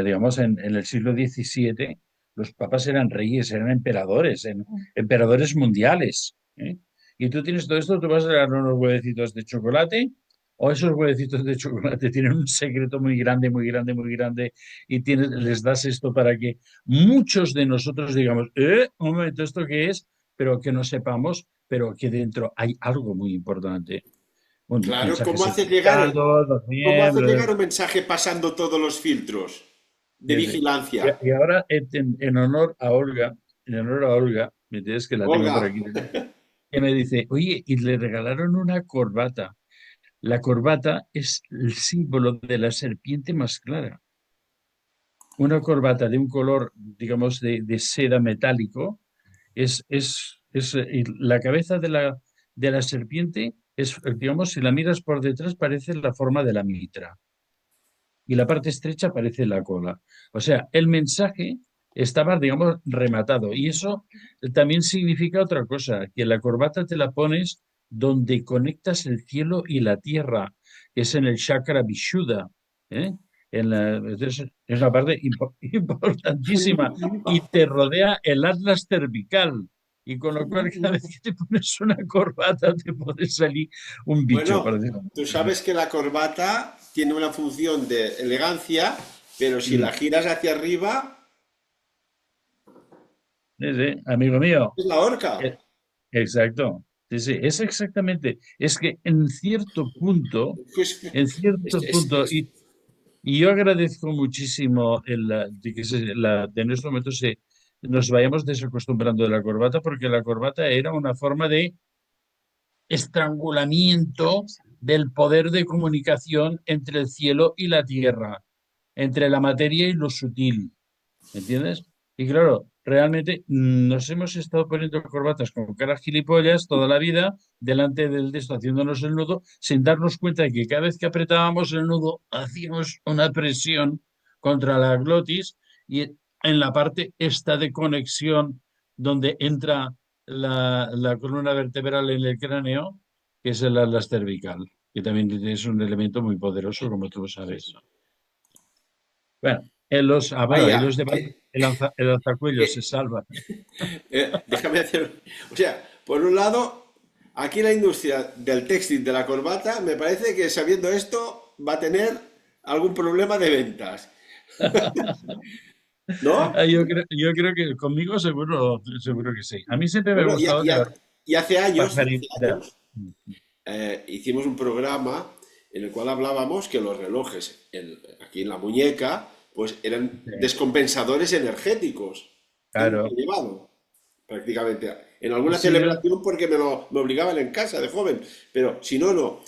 digamos, en el siglo XVII, los papas eran reyes, eran emperadores, emperadores mundiales, ¿eh? Y tú tienes todo esto, tú vas a dar unos huevecitos de chocolate, o esos huevecitos de chocolate tienen un secreto muy grande, muy grande, muy grande, y les das esto para que muchos de nosotros digamos, un momento, ¿esto qué es? Pero que no sepamos, pero que dentro hay algo muy importante. Un Claro, mensaje ¿cómo certificado, hace miembros. llegar un mensaje pasando todos los filtros de vigilancia? Y ahora, en honor a Olga, me tienes que la tengo por Olga, aquí, que me dice, oye, y le regalaron una corbata. La corbata es el símbolo de la serpiente más clara. Una corbata de un color, digamos, de seda metálico, y la cabeza de la serpiente es, digamos, si la miras por detrás, parece la forma de la mitra y la parte estrecha parece la cola. O sea, el mensaje estaba, digamos, rematado. Y eso también significa otra cosa, que la corbata te la pones donde conectas el cielo y la tierra, que es en el chakra Vishuddha. ¿Eh? Entonces, es una parte importantísima y te rodea el atlas cervical. Y con lo cual, cada vez que te pones una corbata, te puede salir un bicho, por bueno, decirlo. tú sabes que la corbata tiene una función de elegancia, pero si la giras hacia arriba, sí, amigo mío. Es la horca. Eh, Exacto. Sí, sí, es exactamente. Es que Pues, en es- cierto es- punto, es- y yo agradezco muchísimo de que en estos momentos nos vayamos desacostumbrando de la corbata, porque la corbata era una forma de estrangulamiento del poder de comunicación entre el cielo y la tierra, entre la materia y lo sutil. ¿Entiendes? Y claro, realmente nos hemos estado poniendo corbatas con caras gilipollas toda la vida delante del de esto, haciéndonos el nudo, sin darnos cuenta de que cada vez que apretábamos el nudo, hacíamos una presión contra la glotis y en la parte esta de conexión donde entra la columna vertebral en el cráneo, que es el atlas cervical, que también es un elemento muy poderoso, como tú sabes. Bueno, bueno, en vaya, los debates el alzacuello se que- salva. déjame hacer. O sea, por un lado, aquí la industria del textil de la corbata, me parece que sabiendo esto va a tener algún problema de ventas, ¿no? Yo creo que conmigo seguro que sí. A mí siempre me ha Bueno, gustado llevar y hace pajarita. años hicimos un programa en el cual hablábamos que los relojes aquí en la muñeca pues eran Sí, descompensadores energéticos. Tan claro. llevado, prácticamente. En alguna Sí, celebración porque me obligaban en casa de joven, pero si no, no.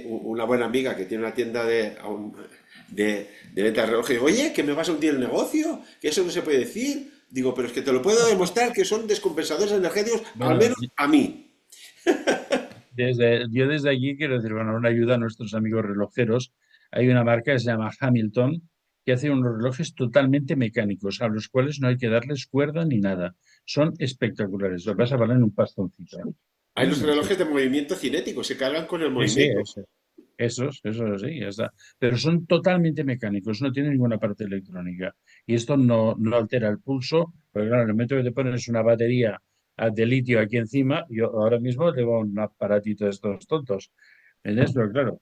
Una buena amiga que tiene una tienda de venta de relojes, digo, oye, que me vas a hundir el negocio, que eso no se puede decir. Digo, pero es que te lo puedo demostrar que son descompensadores energéticos, al bueno, menos a mí. yo desde allí quiero decir, bueno, una ayuda a nuestros amigos relojeros. Hay una marca que se llama Hamilton que hace unos relojes totalmente mecánicos, a los cuales no hay que darles cuerda ni nada. Son espectaculares. Los vas a valer un pastoncito. Hay los En serio. relojes de movimiento cinético, se cargan con el Sí, sí, movimiento. esos sí, ya está. Pero son totalmente mecánicos, no tienen ninguna parte electrónica. Y esto no altera el pulso, porque claro, en el momento que te pones una batería de litio aquí encima, yo ahora mismo tengo un aparatito de estos tontos. ¿Entiendes? Pero claro,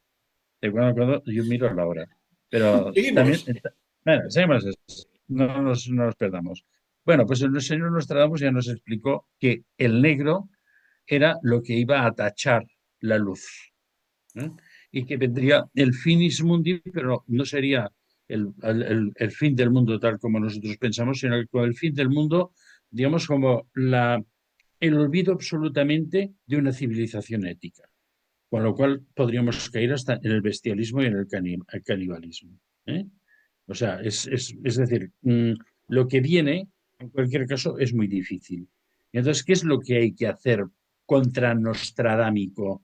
de cuando en cuando yo miro la hora. Pero también, Seguimos. bueno, seguimos esto. No nos perdamos. Bueno, pues el señor Nostradamus ya nos explicó que el negro era lo que iba a tachar la luz. ¿Eh? Y que vendría el finis mundi, pero no sería el fin del mundo tal como nosotros pensamos, sino el fin del mundo, digamos, como el olvido absolutamente de una civilización ética, con lo cual podríamos caer hasta en el bestialismo y en el canibalismo. ¿Eh? O sea, es decir, lo que viene, en cualquier caso, es muy difícil. Y entonces, ¿qué es lo que hay que hacer contra Nostradámico,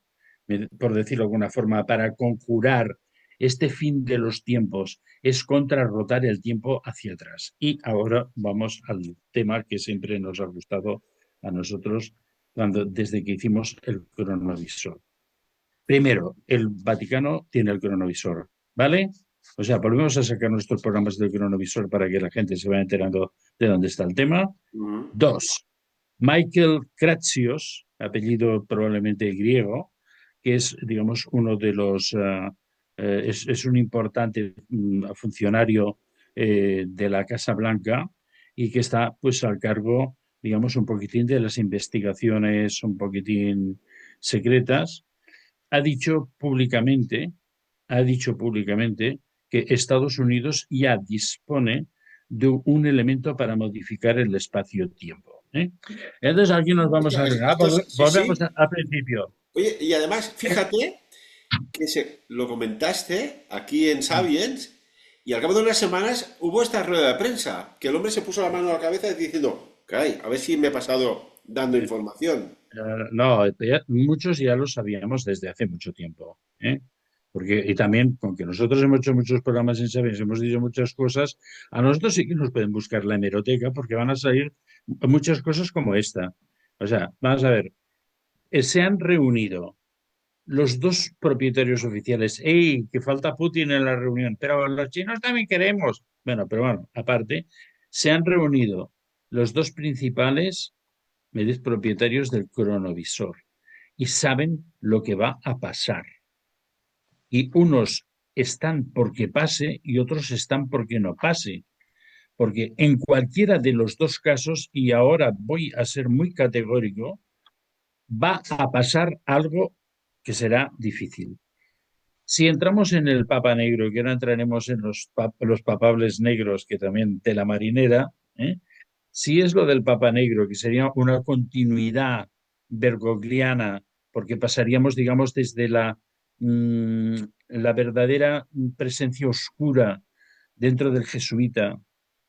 por decirlo de alguna forma, para conjurar este fin de los tiempos? Es contrarrotar el tiempo hacia atrás. Y ahora vamos al tema que siempre nos ha gustado a nosotros desde que hicimos el cronovisor. Primero, el Vaticano tiene el cronovisor, ¿vale? O sea, volvemos a sacar nuestros programas del cronovisor para que la gente se vaya enterando de dónde está el tema. Ujú. Dos, Michael Kratsios, apellido probablemente griego, que es, digamos, uno de los, es un importante funcionario de la Casa Blanca y que está, pues, al cargo, digamos, un poquitín de las investigaciones un poquitín secretas ha dicho públicamente que Estados Unidos ya dispone de un elemento para modificar el espacio-tiempo. ¿Eh? Entonces aquí nos vamos a... Sí, Volvemos sí. al principio. Oye, y además, fíjate que lo comentaste aquí en Sapiens y al cabo de unas semanas hubo esta rueda de prensa, que el hombre se puso la mano a la cabeza diciendo, caray, a ver si me he pasado dando información. No, muchos ya lo sabíamos desde hace mucho tiempo. ¿Eh? Porque, y también, con que nosotros hemos hecho muchos programas en Sapiens, hemos dicho muchas cosas, a nosotros sí que nos pueden buscar la hemeroteca porque van a salir muchas cosas como esta. O sea, vamos a ver, se han reunido los dos propietarios oficiales. ¡Ey! Que falta Putin en la reunión, pero los chinos también queremos. Bueno, pero bueno, aparte, se han reunido los dos principales propietarios del cronovisor y saben lo que va a pasar. Y unos están porque pase y otros están porque no pase. porque en cualquiera de los dos casos, y ahora voy a ser muy categórico, va a pasar algo que será difícil. Si entramos en el Papa Negro, que ahora entraremos en los papables negros, que también de la marinera, ¿eh? Si es lo del Papa Negro, que sería una continuidad bergogliana, porque pasaríamos, digamos, desde la verdadera presencia oscura dentro del jesuita,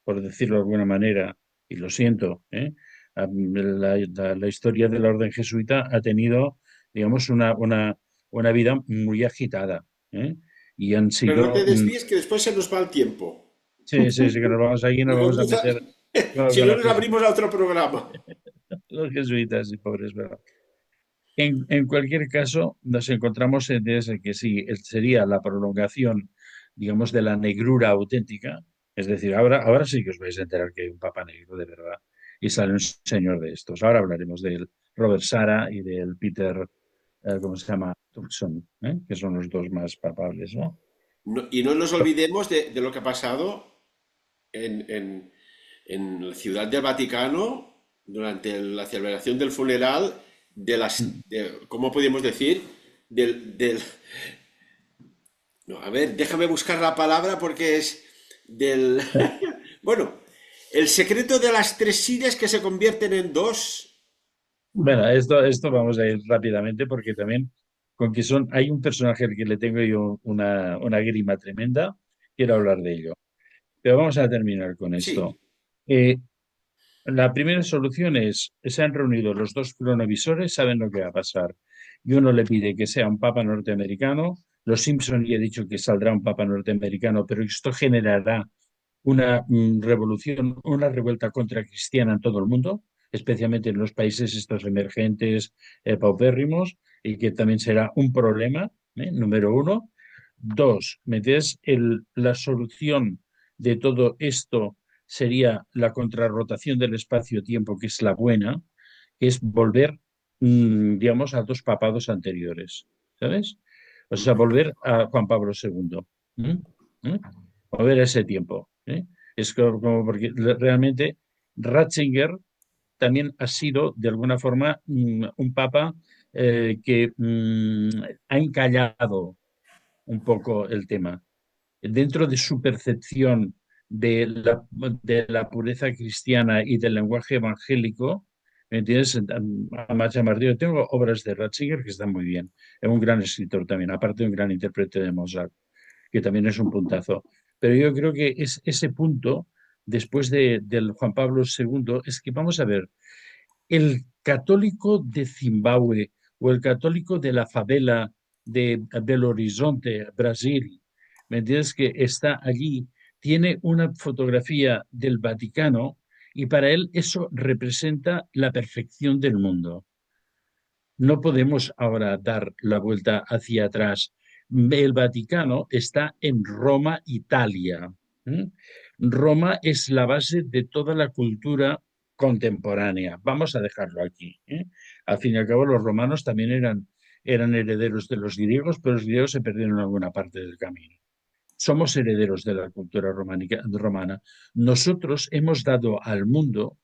por decirlo de alguna manera, y lo siento, ¿eh? La historia de la orden jesuita ha tenido, digamos, una vida muy agitada, ¿eh? Y han Pero no sido, te desvíes que después se nos va el tiempo. sí, sí, sí, que nos vamos ahí, nos vamos a meter Si con no, los, nos abrimos a otro programa. los jesuitas y pobres, ¿verdad? En cualquier caso, nos encontramos en ese que sí, sería la prolongación, digamos, de la negrura auténtica. Es decir, ahora sí que os vais a enterar que hay un papa negro de verdad y sale un señor de estos. Ahora hablaremos del Robert Sara y del Peter, ¿cómo se llama? Turkson, que son los dos más papables, ¿no? Y no nos olvidemos de lo que ha pasado en la Ciudad del Vaticano durante la celebración del funeral ¿cómo podríamos decir? Del, no, a ver, déjame buscar la palabra porque es del, bueno, el secreto de las tres sillas que se convierten en dos. Bueno, esto vamos a ir rápidamente porque también con que hay un personaje al que le tengo yo una grima tremenda, quiero hablar de ello. Pero vamos a terminar con esto. Sí, Eh, la primera solución es, se han reunido los dos cronovisores, saben lo que va a pasar. Y uno le pide que sea un papa norteamericano. Los Simpson ya he dicho que saldrá un papa norteamericano, pero esto generará una revolución, una revuelta contra cristiana en todo el mundo, especialmente en los países estos emergentes, paupérrimos, y que también será un problema, número uno. Dos, metes la solución de todo esto sería la contrarrotación del espacio-tiempo, que es la buena, que es volver, digamos, a dos papados anteriores, ¿sabes? O sea, volver a Juan Pablo II. ¿Mm? ¿Mm? Volver a ese tiempo. Es como porque realmente Ratzinger también ha sido, de alguna forma, un papa que ha encallado un poco el tema dentro de su percepción de la pureza cristiana y del lenguaje evangélico. ¿Me entiendes? A Macha Martillo, tengo obras de Ratzinger que están muy bien. Es un gran escritor también, aparte de un gran intérprete de Mozart, que también es un puntazo. Pero yo creo que es ese punto, después del Juan Pablo II, es que vamos a ver, el católico de Zimbabue o el católico de la favela de Belo Horizonte, Brasil, ¿me entiendes? Que está allí, tiene una fotografía del Vaticano y para él eso representa la perfección del mundo. No podemos ahora dar la vuelta hacia atrás. El Vaticano está en Roma, Italia. ¿Mm? Roma es la base de toda la cultura contemporánea. Vamos a dejarlo aquí. Al fin y al cabo, los romanos también eran herederos de los griegos, pero los griegos se perdieron en alguna parte del camino. Somos herederos de la cultura romana. Nosotros hemos dado al mundo,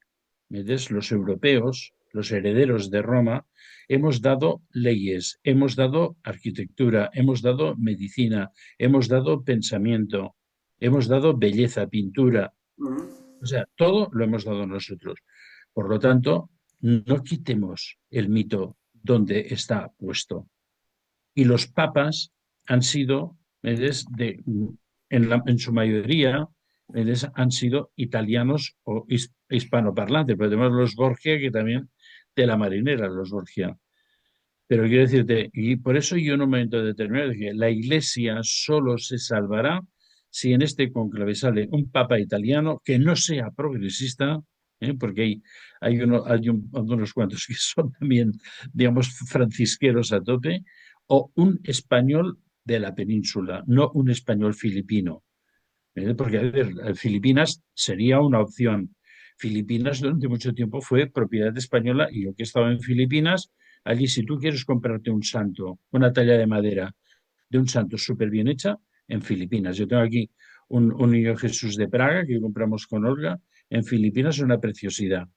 ¿ves? Los europeos, los herederos de Roma, hemos dado leyes, hemos dado arquitectura, hemos dado medicina, hemos dado pensamiento, hemos dado belleza, pintura. O sea, todo lo hemos dado nosotros. Por lo tanto, no quitemos el mito donde está puesto. Y los papas han sido, ¿ves? En su mayoría, ¿ves? Han sido italianos o hispanoparlantes, pero tenemos los Borgia, que también de la marinera, los Borgia. Pero quiero decirte, y por eso yo en un momento determinado dije, la Iglesia solo se salvará si en este conclave sale un papa italiano que no sea progresista, porque hay unos cuantos que son también, digamos, francisqueros a tope, o un español de la península, no un español filipino. Porque, a ver, Filipinas sería una opción. Filipinas durante mucho tiempo fue propiedad española y yo que he estado en Filipinas, allí si tú quieres comprarte un santo, una talla de madera de un santo súper bien hecha, en Filipinas. Yo tengo aquí un niño Jesús de Praga que compramos con Olga en Filipinas, es una preciosidad,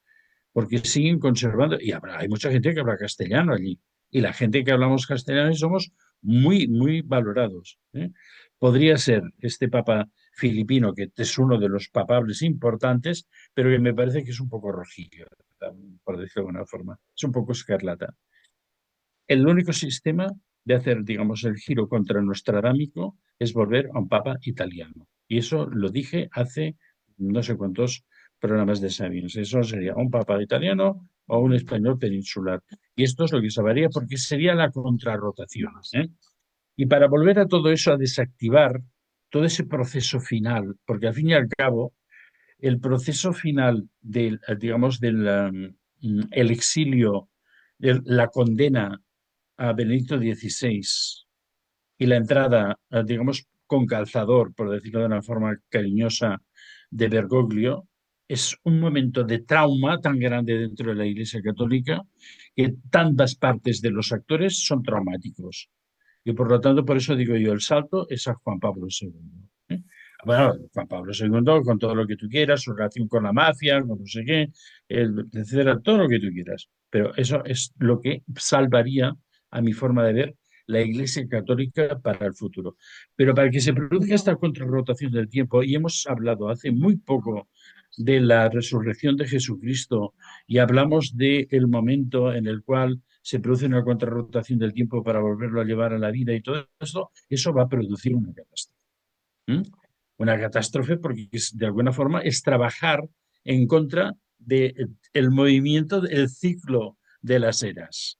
porque siguen conservando, y hay mucha gente que habla castellano allí, y la gente que hablamos castellano somos muy, muy valorados, ¿eh? Podría ser este papa filipino, que es uno de los papables importantes, pero que me parece que es un poco rojillo, por decirlo de alguna forma, es un poco escarlata. El único sistema de hacer, digamos, el giro contra nostradámico es volver a un papa italiano. Y eso lo dije hace no sé cuántos programas de Sapiens. Eso sería un papa italiano o un español peninsular. Y esto es lo que se haría porque sería la contrarrotación, ¿eh? Y para volver a todo eso, a desactivar todo ese proceso final, porque al fin y al cabo, el proceso final del, digamos, del el exilio, la condena a Benedicto XVI y la entrada, digamos, con calzador, por decirlo de una forma cariñosa, de Bergoglio, es un momento de trauma tan grande dentro de la Iglesia Católica que tantas partes de los actores son traumáticos. Y por lo tanto, por eso digo yo, el salto es a Juan Pablo II. ¿Eh? Bueno, Juan Pablo II, con todo lo que tú quieras, su relación con la mafia, con no sé qué, etcétera, todo lo que tú quieras. Pero eso es lo que salvaría, a mi forma de ver, la Iglesia Católica para el futuro. Pero para que se produzca esta contrarrotación del tiempo, y hemos hablado hace muy poco de la resurrección de Jesucristo y hablamos del momento en el cual se produce una contrarrotación del tiempo para volverlo a llevar a la vida y todo esto, eso va a producir una catástrofe. ¿Mm? Una catástrofe porque de alguna forma es trabajar en contra del movimiento, del ciclo de las eras.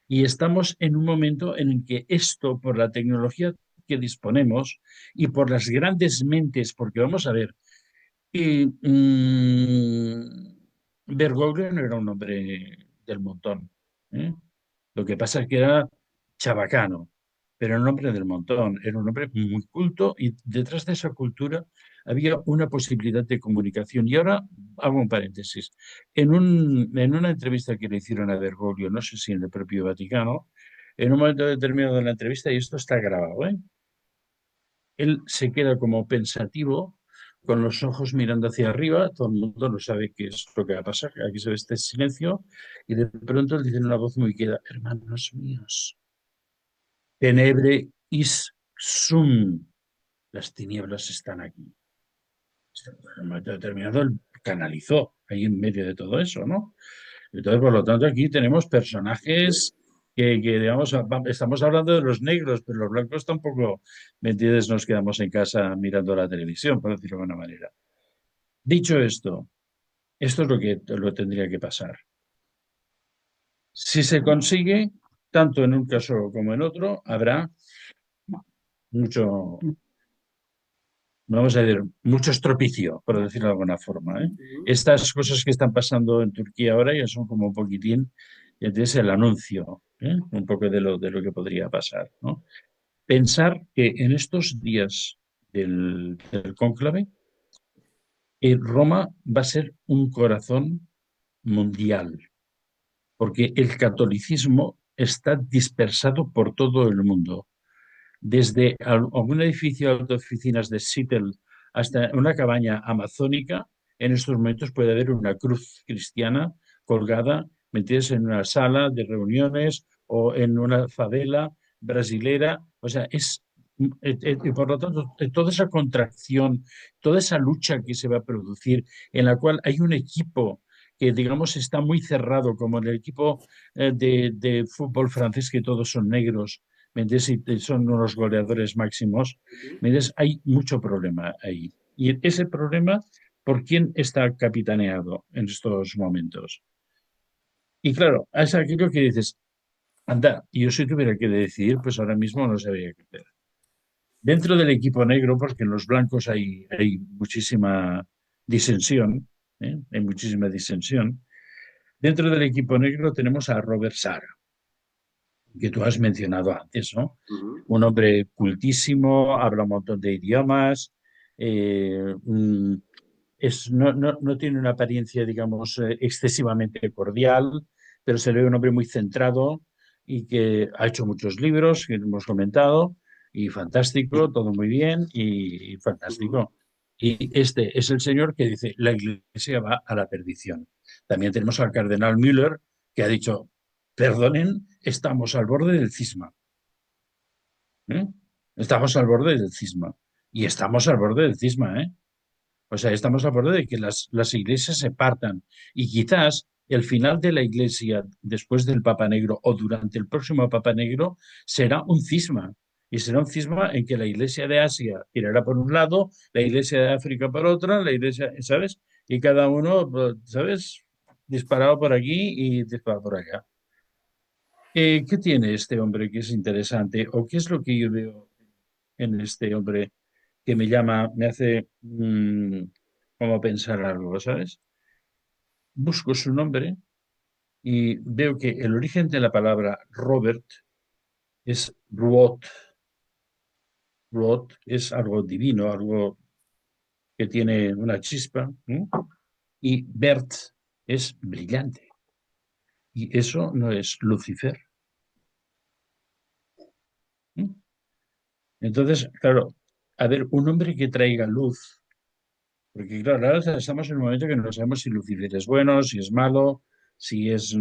Y estamos en un momento en el que esto, por la tecnología que disponemos y por las grandes mentes, porque vamos a ver, y, Bergoglio no era un hombre del montón, ¿eh? Lo que pasa es que era chabacano, pero era un hombre del montón, era un hombre muy culto y detrás de esa cultura había una posibilidad de comunicación. Y ahora hago un paréntesis. En una entrevista que le hicieron a Bergoglio, no sé si en el propio Vaticano, en un momento determinado de la entrevista, y esto está grabado, ¿eh? Él se queda como pensativo, con los ojos mirando hacia arriba, todo el mundo no sabe qué es lo que va a pasar, aquí se ve este silencio, y de pronto él dice en una voz muy queda, hermanos míos, tenebre is sum, las tinieblas están aquí. En un momento determinado él canalizó ahí en medio de todo eso, ¿no? Entonces, por lo tanto, aquí tenemos personajes digamos, estamos hablando de los negros, pero los blancos tampoco, ¿me entiendes? Nos quedamos en casa mirando la televisión, por decirlo de alguna manera. Dicho esto es lo que lo tendría que pasar. Si se consigue, tanto en un caso como en otro, habrá mucho, vamos a decir, mucho estropicio, por decirlo de alguna forma, ¿eh? Ujú. Estas cosas que están pasando en Turquía ahora ya son como un poquitín, entonces el anuncio, ¿eh? Un poco de lo que podría pasar, ¿no? Pensar que en estos días del cónclave, Roma va a ser un corazón mundial, porque el catolicismo está dispersado por todo el mundo, desde algún edificio de oficinas de Seattle hasta una cabaña amazónica. En estos momentos puede haber una cruz cristiana colgada, metidas en una sala de reuniones o en una favela brasilera. O sea, y por lo tanto, toda esa contracción, toda esa lucha que se va a producir, en la cual hay un equipo que, digamos, está muy cerrado, como el equipo de fútbol francés, que todos son negros, ¿me entiendes? Y son unos goleadores máximos, Ujú. ¿me entiendes? Hay mucho problema ahí. Y ese problema, ¿por quién está capitaneado en estos momentos? Y claro, es aquello que dices, anda, yo si tuviera que decidir, pues ahora mismo no sabría qué hacer. Dentro del equipo negro, porque en los blancos hay muchísima disensión, ¿eh? Hay muchísima disensión. Dentro del equipo negro tenemos a Robert Sara, que tú has mencionado antes, ¿no? Ujú. Un hombre cultísimo, habla un montón de idiomas, eh, mm, no tiene una apariencia, digamos, excesivamente cordial, pero se le ve un hombre muy centrado y que ha hecho muchos libros, que hemos comentado, y fantástico, todo muy bien y ujú. fantástico. Y este es el señor que dice, la iglesia va a la perdición. También tenemos al cardenal Müller, que ha dicho, perdonen, estamos al borde del cisma. ¿Eh? Estamos al borde del cisma. Y estamos al borde del cisma, ¿eh? O sea, estamos al borde de que las iglesias se partan. Y quizás el final de la iglesia después del Papa Negro o durante el próximo Papa Negro será un cisma. Y será un cisma en que la iglesia de Asia tirará por un lado, la iglesia de África por otra, la iglesia, ¿sabes? Y cada uno, pues, ¿sabes? Disparado por aquí y disparado por allá. ¿Qué tiene este hombre que es interesante? ¿O qué es lo que yo veo en este hombre que me llama, me hace como pensar algo, ¿sabes? Busco su nombre y veo que el origen de la palabra Robert es Ruot. Ruot es algo divino, algo que tiene una chispa, ¿eh? Y Bert es brillante. Y eso no es Lucifer, ¿eh? Entonces, claro, a ver, un hombre que traiga luz. Porque claro, ahora estamos en un momento que no sabemos si Lucifer es bueno, si es malo, si es,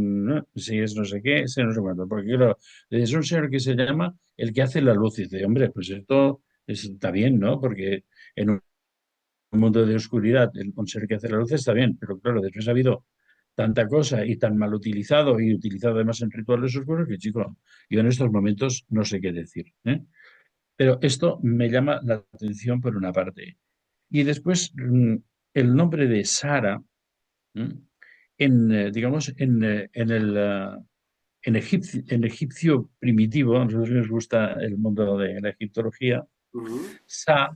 si es no sé qué, si no sé cuánto. Porque claro, es un señor que se llama el que hace la luz. Y dice, hombre, pues esto está bien, ¿no? Porque en un mundo de oscuridad, un ser que hace la luz está bien. Pero claro, después ha habido tanta cosa y tan mal utilizado y utilizado además en rituales oscuros que, chico, yo en estos momentos no sé qué decir, ¿eh? Pero esto me llama la atención por una parte. Y después, el nombre de Sara, digamos, en egipcio primitivo, a nosotros nos gusta el mundo de la egiptología, Ujú. Sa,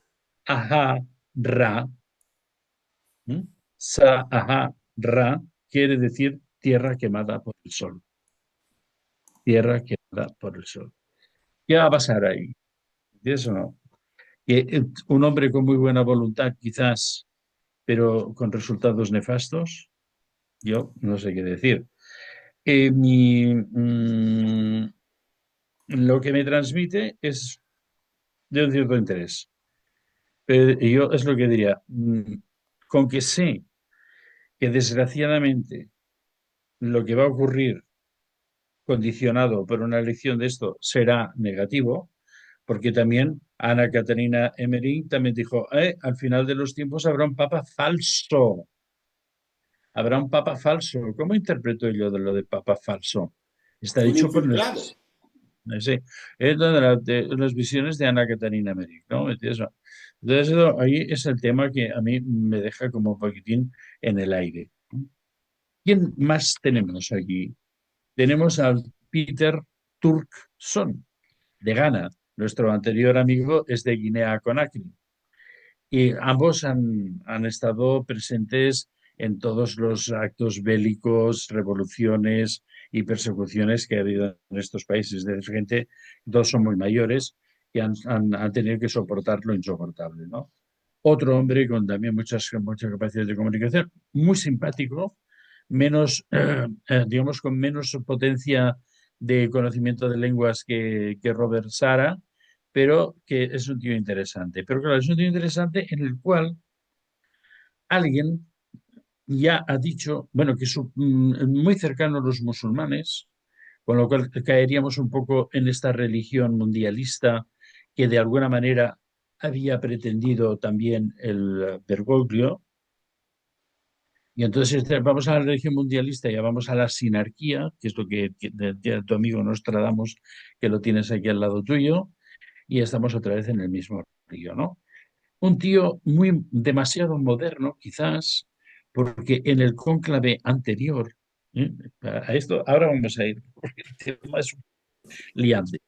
Aha, Ra, ¿m? Sa, Aha, Ra, quiere decir tierra quemada por el sol. Tierra quemada por el sol. ¿Qué va a pasar ahí? ¿Entiendes o no? Que un hombre con muy buena voluntad, quizás, pero con resultados nefastos, yo no sé qué decir. Lo que me transmite es de un cierto interés. Pero yo es lo que diría, con que sé que desgraciadamente lo que va a ocurrir condicionado por una elección de esto será negativo, porque también Ana Caterina Emmerich también dijo, al final de los tiempos habrá un papa falso, habrá un papa falso. ¿Cómo interpreto yo de lo de papa falso? Está Un dicho por infiltrado. sí, es de las visiones de Ana Catarina Merich, ¿no? Eso. Entonces, ahí es el tema que a mí me deja como un poquitín en el aire. ¿Quién más tenemos aquí? Tenemos al Peter Turkson, de Ghana. Nuestro anterior amigo es de Guinea-Conakry. Y ambos han estado presentes en todos los actos bélicos, revoluciones y persecuciones que ha habido en estos países. De gente, todos son muy mayores y han tenido que soportar lo insoportable, ¿no? Otro hombre con también muchas capacidades de comunicación, muy simpático, menos, digamos, con menos potencia de conocimiento de lenguas que Robert Sara, pero que es un tío interesante. Pero claro, es un tío interesante en el cual alguien ya ha dicho, bueno, que es muy cercano a los musulmanes, con lo cual caeríamos un poco en esta religión mundialista que de alguna manera había pretendido también el Bergoglio. Y entonces vamos a la religión mundialista, ya vamos a la sinarquía, que es lo que de tu amigo Nostradamus, que lo tienes aquí al lado tuyo, y estamos otra vez en el mismo río, ¿no? Un tío muy demasiado moderno, quizás, porque en el cónclave anterior, ¿eh? A esto ahora vamos a ir, porque el tema es liante.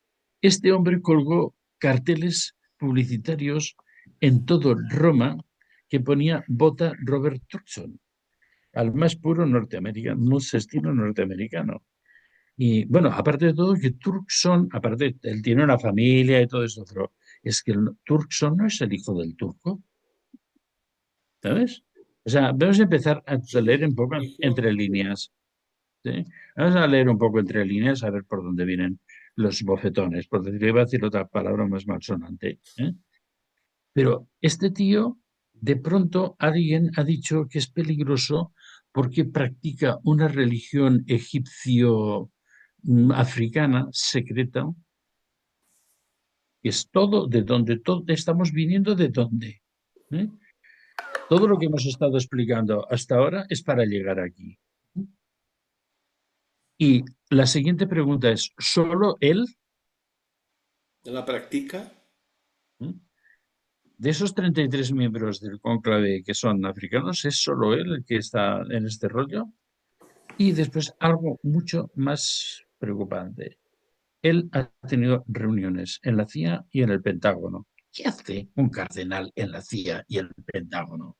Este hombre colgó carteles publicitarios en todo Roma que ponía vota Robert Turkson, al más puro norteamericano, más estilo norteamericano. Y bueno, aparte de todo, que Turkson, aparte, él tiene una familia y todo eso, pero es que el Turkson no es el hijo del turco, ¿sabes? O sea, vamos a empezar a leer un poco Hijo entre de- líneas, ¿sí? Vamos a leer un poco entre líneas a ver por dónde vienen. los bofetones, por decir, iba a decir otra palabra más malsonante, ¿eh? Pero este tío, de pronto alguien ha dicho que es peligroso porque practica una religión egipcio-africana secreta, que es todo de donde estamos viniendo, de dónde. ¿Eh? Todo lo que hemos estado explicando hasta ahora es para llegar aquí. Y la siguiente pregunta es, ¿solo él? ¿En la práctica? ¿Eh? De esos 33 miembros del cónclave que son africanos, ¿es solo él el que está en este rollo? Y después algo mucho más preocupante. Él ha tenido reuniones en la CIA y en el Pentágono. ¿Qué hace un cardenal en la CIA y en el Pentágono?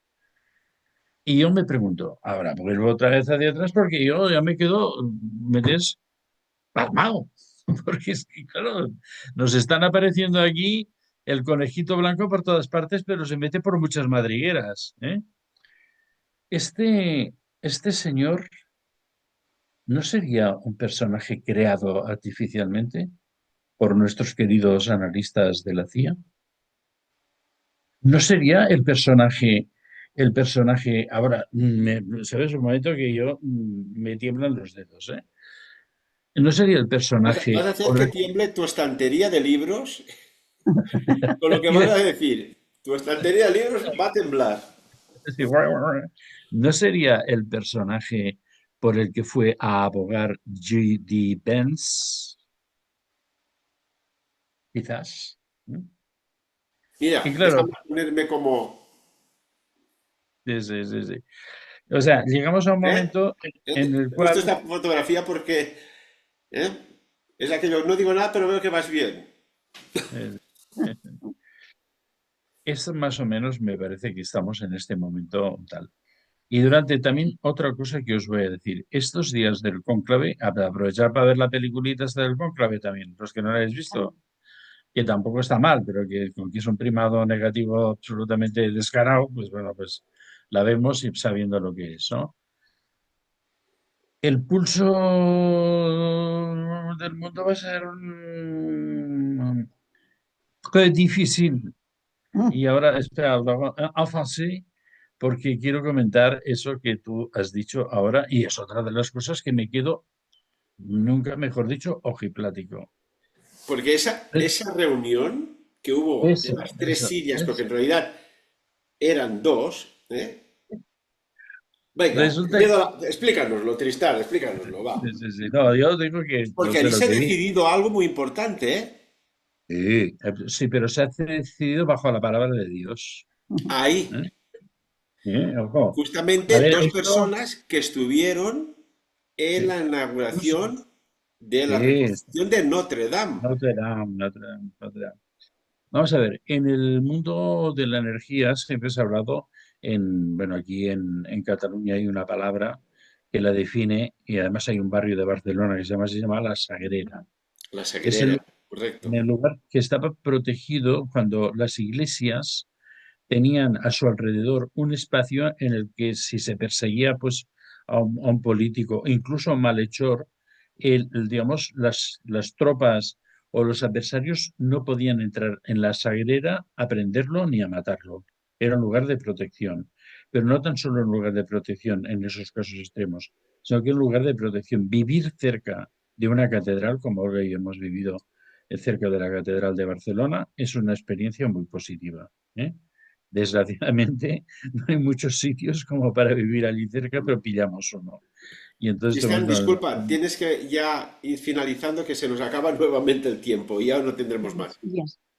Y yo me pregunto, ahora vuelvo otra vez hacia atrás porque yo ya me quedo, me des pasmado. Porque es que, claro, nos están apareciendo aquí el conejito blanco por todas partes, pero se mete por muchas madrigueras, ¿eh? Este señor no sería un personaje creado artificialmente por nuestros queridos analistas de la CIA. No sería el personaje, ahora, ¿sabes? Un momento que yo me tiemblan los dedos, ¿eh? No sería el Vas a personaje hacer por que el tiemble tu estantería de libros con lo que que vas a decir. Tu estantería de libros va a temblar. no sería el personaje por el que fue a abogar G.D. Benz, quizás. ¿No? Mira, Y claro, déjame ponerme como... sí, sí, sí, sí. O sea, llegamos a un ¿Eh? momento en el Te he puesto cual esta fotografía porque... ¿eh? Es aquello, no digo nada, pero veo que vas bien. eh, es más o menos me parece que estamos en este momento tal. Y durante también otra cosa que os voy a decir, estos días del cónclave, aprovechar para ver la peliculita esta del cónclave también, los que no la habéis visto, que tampoco está mal, pero que con que es un primado negativo absolutamente descarado, pues bueno, pues la vemos y sabiendo lo que es, ¿no? El pulso del mundo va a ser difícil. Y ahora, espera, lo hago en francés porque quiero comentar eso que tú has dicho ahora y es otra de las cosas que me quedo, nunca mejor dicho, ojiplático. Porque esa reunión que hubo de Eso, las tres eso, sillas, porque eso. en realidad eran dos, ¿eh? Venga, Resulta que... explícanoslo, Tristán, explícanoslo, va. Sí, sí, sí. No, yo digo que no Porque sé allí lo se ha que vi. decidido algo muy importante, ¿eh? Sí, sí, pero se ha decidido bajo la palabra de Dios. Ahí, ¿Eh? Ojo. A justamente ver, dos esto, personas que estuvieron en sí, la pues, inauguración de la sí, reconstrucción de Notre Dame. Notre Dame, Notre Dame, Notre Dame. Vamos a ver, en el mundo de la energía siempre se ha hablado bueno, aquí en Cataluña hay una palabra que la define y además hay un barrio de Barcelona que se llama La Sagrera. La Es Sagrera, correcto. en el lugar que estaba protegido cuando las iglesias tenían a su alrededor un espacio en el que si se perseguía pues, a un político, incluso a un malhechor, digamos, las tropas o los adversarios no podían entrar en la sagrera a prenderlo ni a matarlo. Era un lugar de protección. Pero no tan solo un lugar de protección en esos casos extremos, sino que un lugar de protección. Vivir cerca de una catedral, como hoy hemos vivido cerca de la Catedral de Barcelona, es una experiencia muy positiva. ¿Eh? Desgraciadamente, no hay muchos sitios como para vivir allí cerca, pero pillamos uno. Y entonces, Cristian, bueno, disculpa, tienes que ya ir finalizando que se nos acaba nuevamente el tiempo y ya no tendremos más.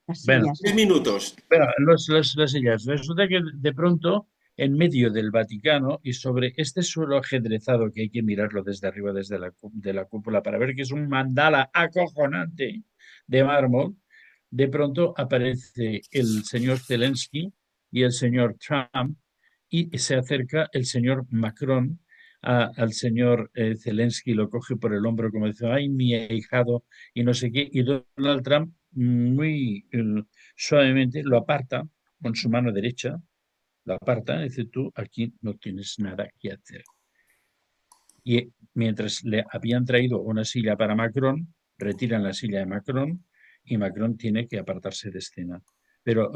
Las bueno, sillas. 3 minutos. pero las sillas. Resulta que de pronto, en medio del Vaticano y sobre este suelo ajedrezado que hay que mirarlo desde arriba, desde de la cúpula, para ver que es un mandala acojonante de mármol, de pronto aparece el señor Zelensky y el señor Trump y se acerca el señor Macron al señor Zelensky, lo coge por el hombro como dice, ay, mi ahijado, y no sé qué, y Donald Trump muy suavemente lo aparta con su mano derecha, lo aparta y dice, tú aquí no tienes nada que hacer. Y mientras le habían traído una silla para Macron, retiran la silla de Macron y Macron tiene que apartarse de escena. Pero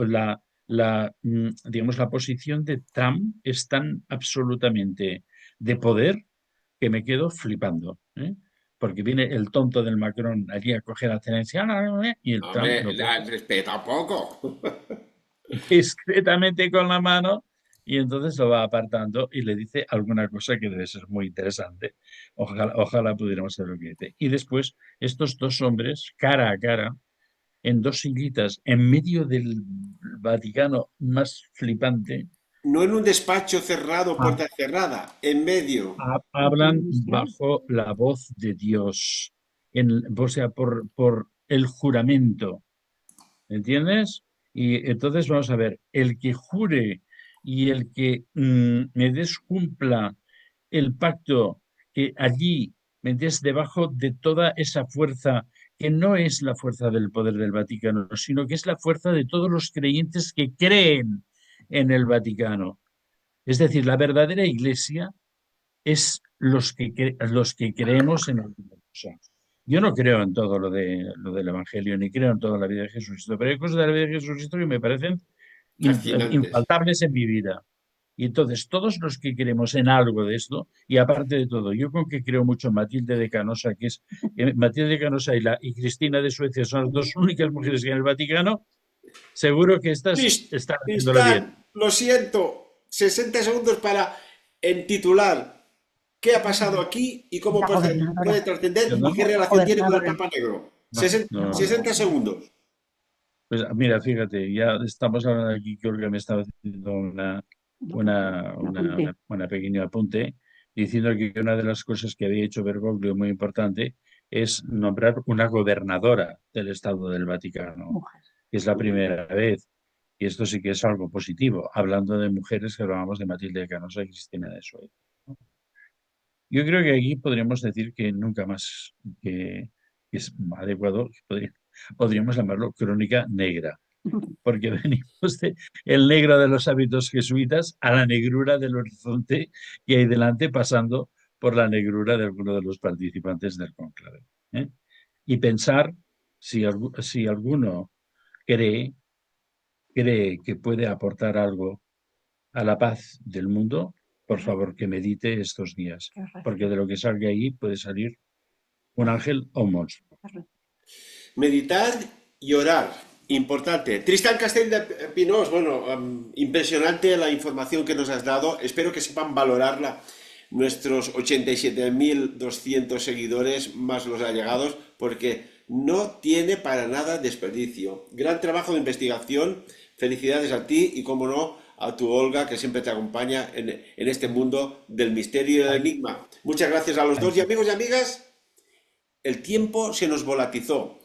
digamos, la posición de Trump es tan absolutamente de poder que me quedo flipando, ¿eh? Porque viene el tonto del Macron allí a coger la tenencia y el Trump Hombre, lo coge respeta un poco. discretamente con la mano y entonces lo va apartando y le dice alguna cosa que debe ser muy interesante. Ojalá pudiéramos saber lo que dice. Y después, estos dos hombres, cara a cara, en dos sillitas, en medio del Vaticano más flipante, No en un despacho cerrado, puerta cerrada, en medio. hablan bajo la voz de Dios, o sea, por el juramento. ¿Entiendes? Y entonces vamos a ver, el que jure y el que me descumpla el pacto que allí, ¿me entiendes? Debajo de toda esa fuerza, que no es la fuerza del poder del Vaticano, sino que es la fuerza de todos los creyentes que creen en el Vaticano. Es decir, la verdadera iglesia es los que creemos en alguna cosa. Yo no creo en todo lo del Evangelio, ni creo en toda la vida de Jesucristo, pero hay cosas de la vida de Jesucristo que me parecen Fascinantes. infaltables en mi vida. Y entonces, todos los que creemos en algo de esto, y aparte de todo, yo con que creo mucho en Matilde de Canosa, Matilde de Canosa y Cristina de Suecia son las dos únicas mujeres que hay en el Vaticano, seguro que estas están haciéndolo bien. Tristán, lo siento. 60 segundos para titular qué ha pasado aquí y cómo La puede gobernadora. trascender y ¿No? qué relación tiene con el Gobernadora. Papa Negro. No, no, 60 segundos. Pues mira, fíjate, ya estamos hablando aquí que Olga me estaba haciendo una pequeño apunte, diciendo que una de las cosas que había hecho Bergoglio muy importante es nombrar una gobernadora del Estado del Vaticano, Mujer. que es la primera vez. Y esto sí que es algo positivo, hablando de mujeres que hablábamos de Matilde de Canosa y Cristina de Suecia, ¿no? Yo creo que aquí podríamos decir que nunca más que es adecuado, podríamos llamarlo crónica negra, porque venimos de el negro de los hábitos jesuitas a la negrura del horizonte que hay delante, pasando por la negrura de alguno de los participantes del cónclave, ¿eh? Y pensar si alguno cree, cree que puede aportar algo a la paz del mundo, por favor, que medite estos días, porque de lo que salga ahí puede salir un ángel o un monstruo. Meditar y orar. Importante. Tristán Castell de Pinós, bueno, impresionante la información que nos has dado. Espero que sepan valorarla nuestros 87.200 seguidores más los allegados, porque no tiene para nada desperdicio. Gran trabajo de investigación. Felicidades a ti y, como no, a tu Olga, que siempre te acompaña en este mundo del misterio y del enigma. Muchas gracias a los dos y amigos y amigas. El tiempo se nos volatizó.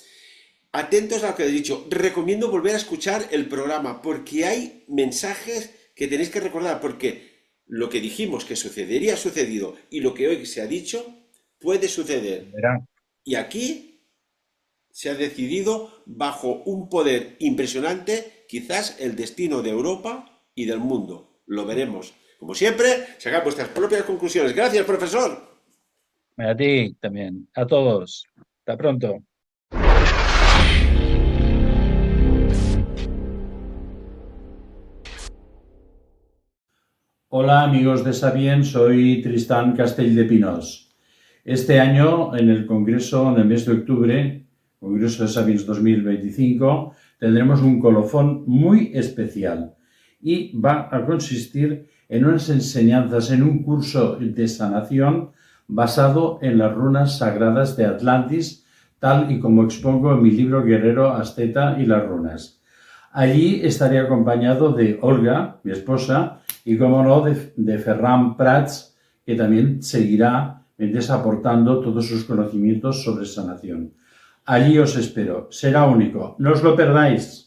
Atentos a lo que he dicho. Recomiendo volver a escuchar el programa porque hay mensajes que tenéis que recordar, porque lo que dijimos que sucedería ha sucedido y lo que hoy se ha dicho puede suceder. Verá. Y aquí se ha decidido bajo un poder impresionante, quizás el destino de Europa y del mundo. Lo veremos. Como siempre, sacad vuestras propias conclusiones. Gracias, profesor. A ti también, a todos. Hasta pronto. Hola amigos de Sabien, soy Tristán Castell de Pinós. Este año, en el Congreso, en el mes de octubre, Congreso de Sabiens 2025, tendremos un colofón muy especial y va a consistir en unas enseñanzas, en un curso de sanación basado en las runas sagradas de Atlantis, tal y como expongo en mi libro Guerrero, Asceta y las runas. Allí estaré acompañado de Olga, mi esposa, y como no, de Ferran Prats, que también seguirá aportando todos sus conocimientos sobre sanación. Allí os espero, será único, no os lo perdáis.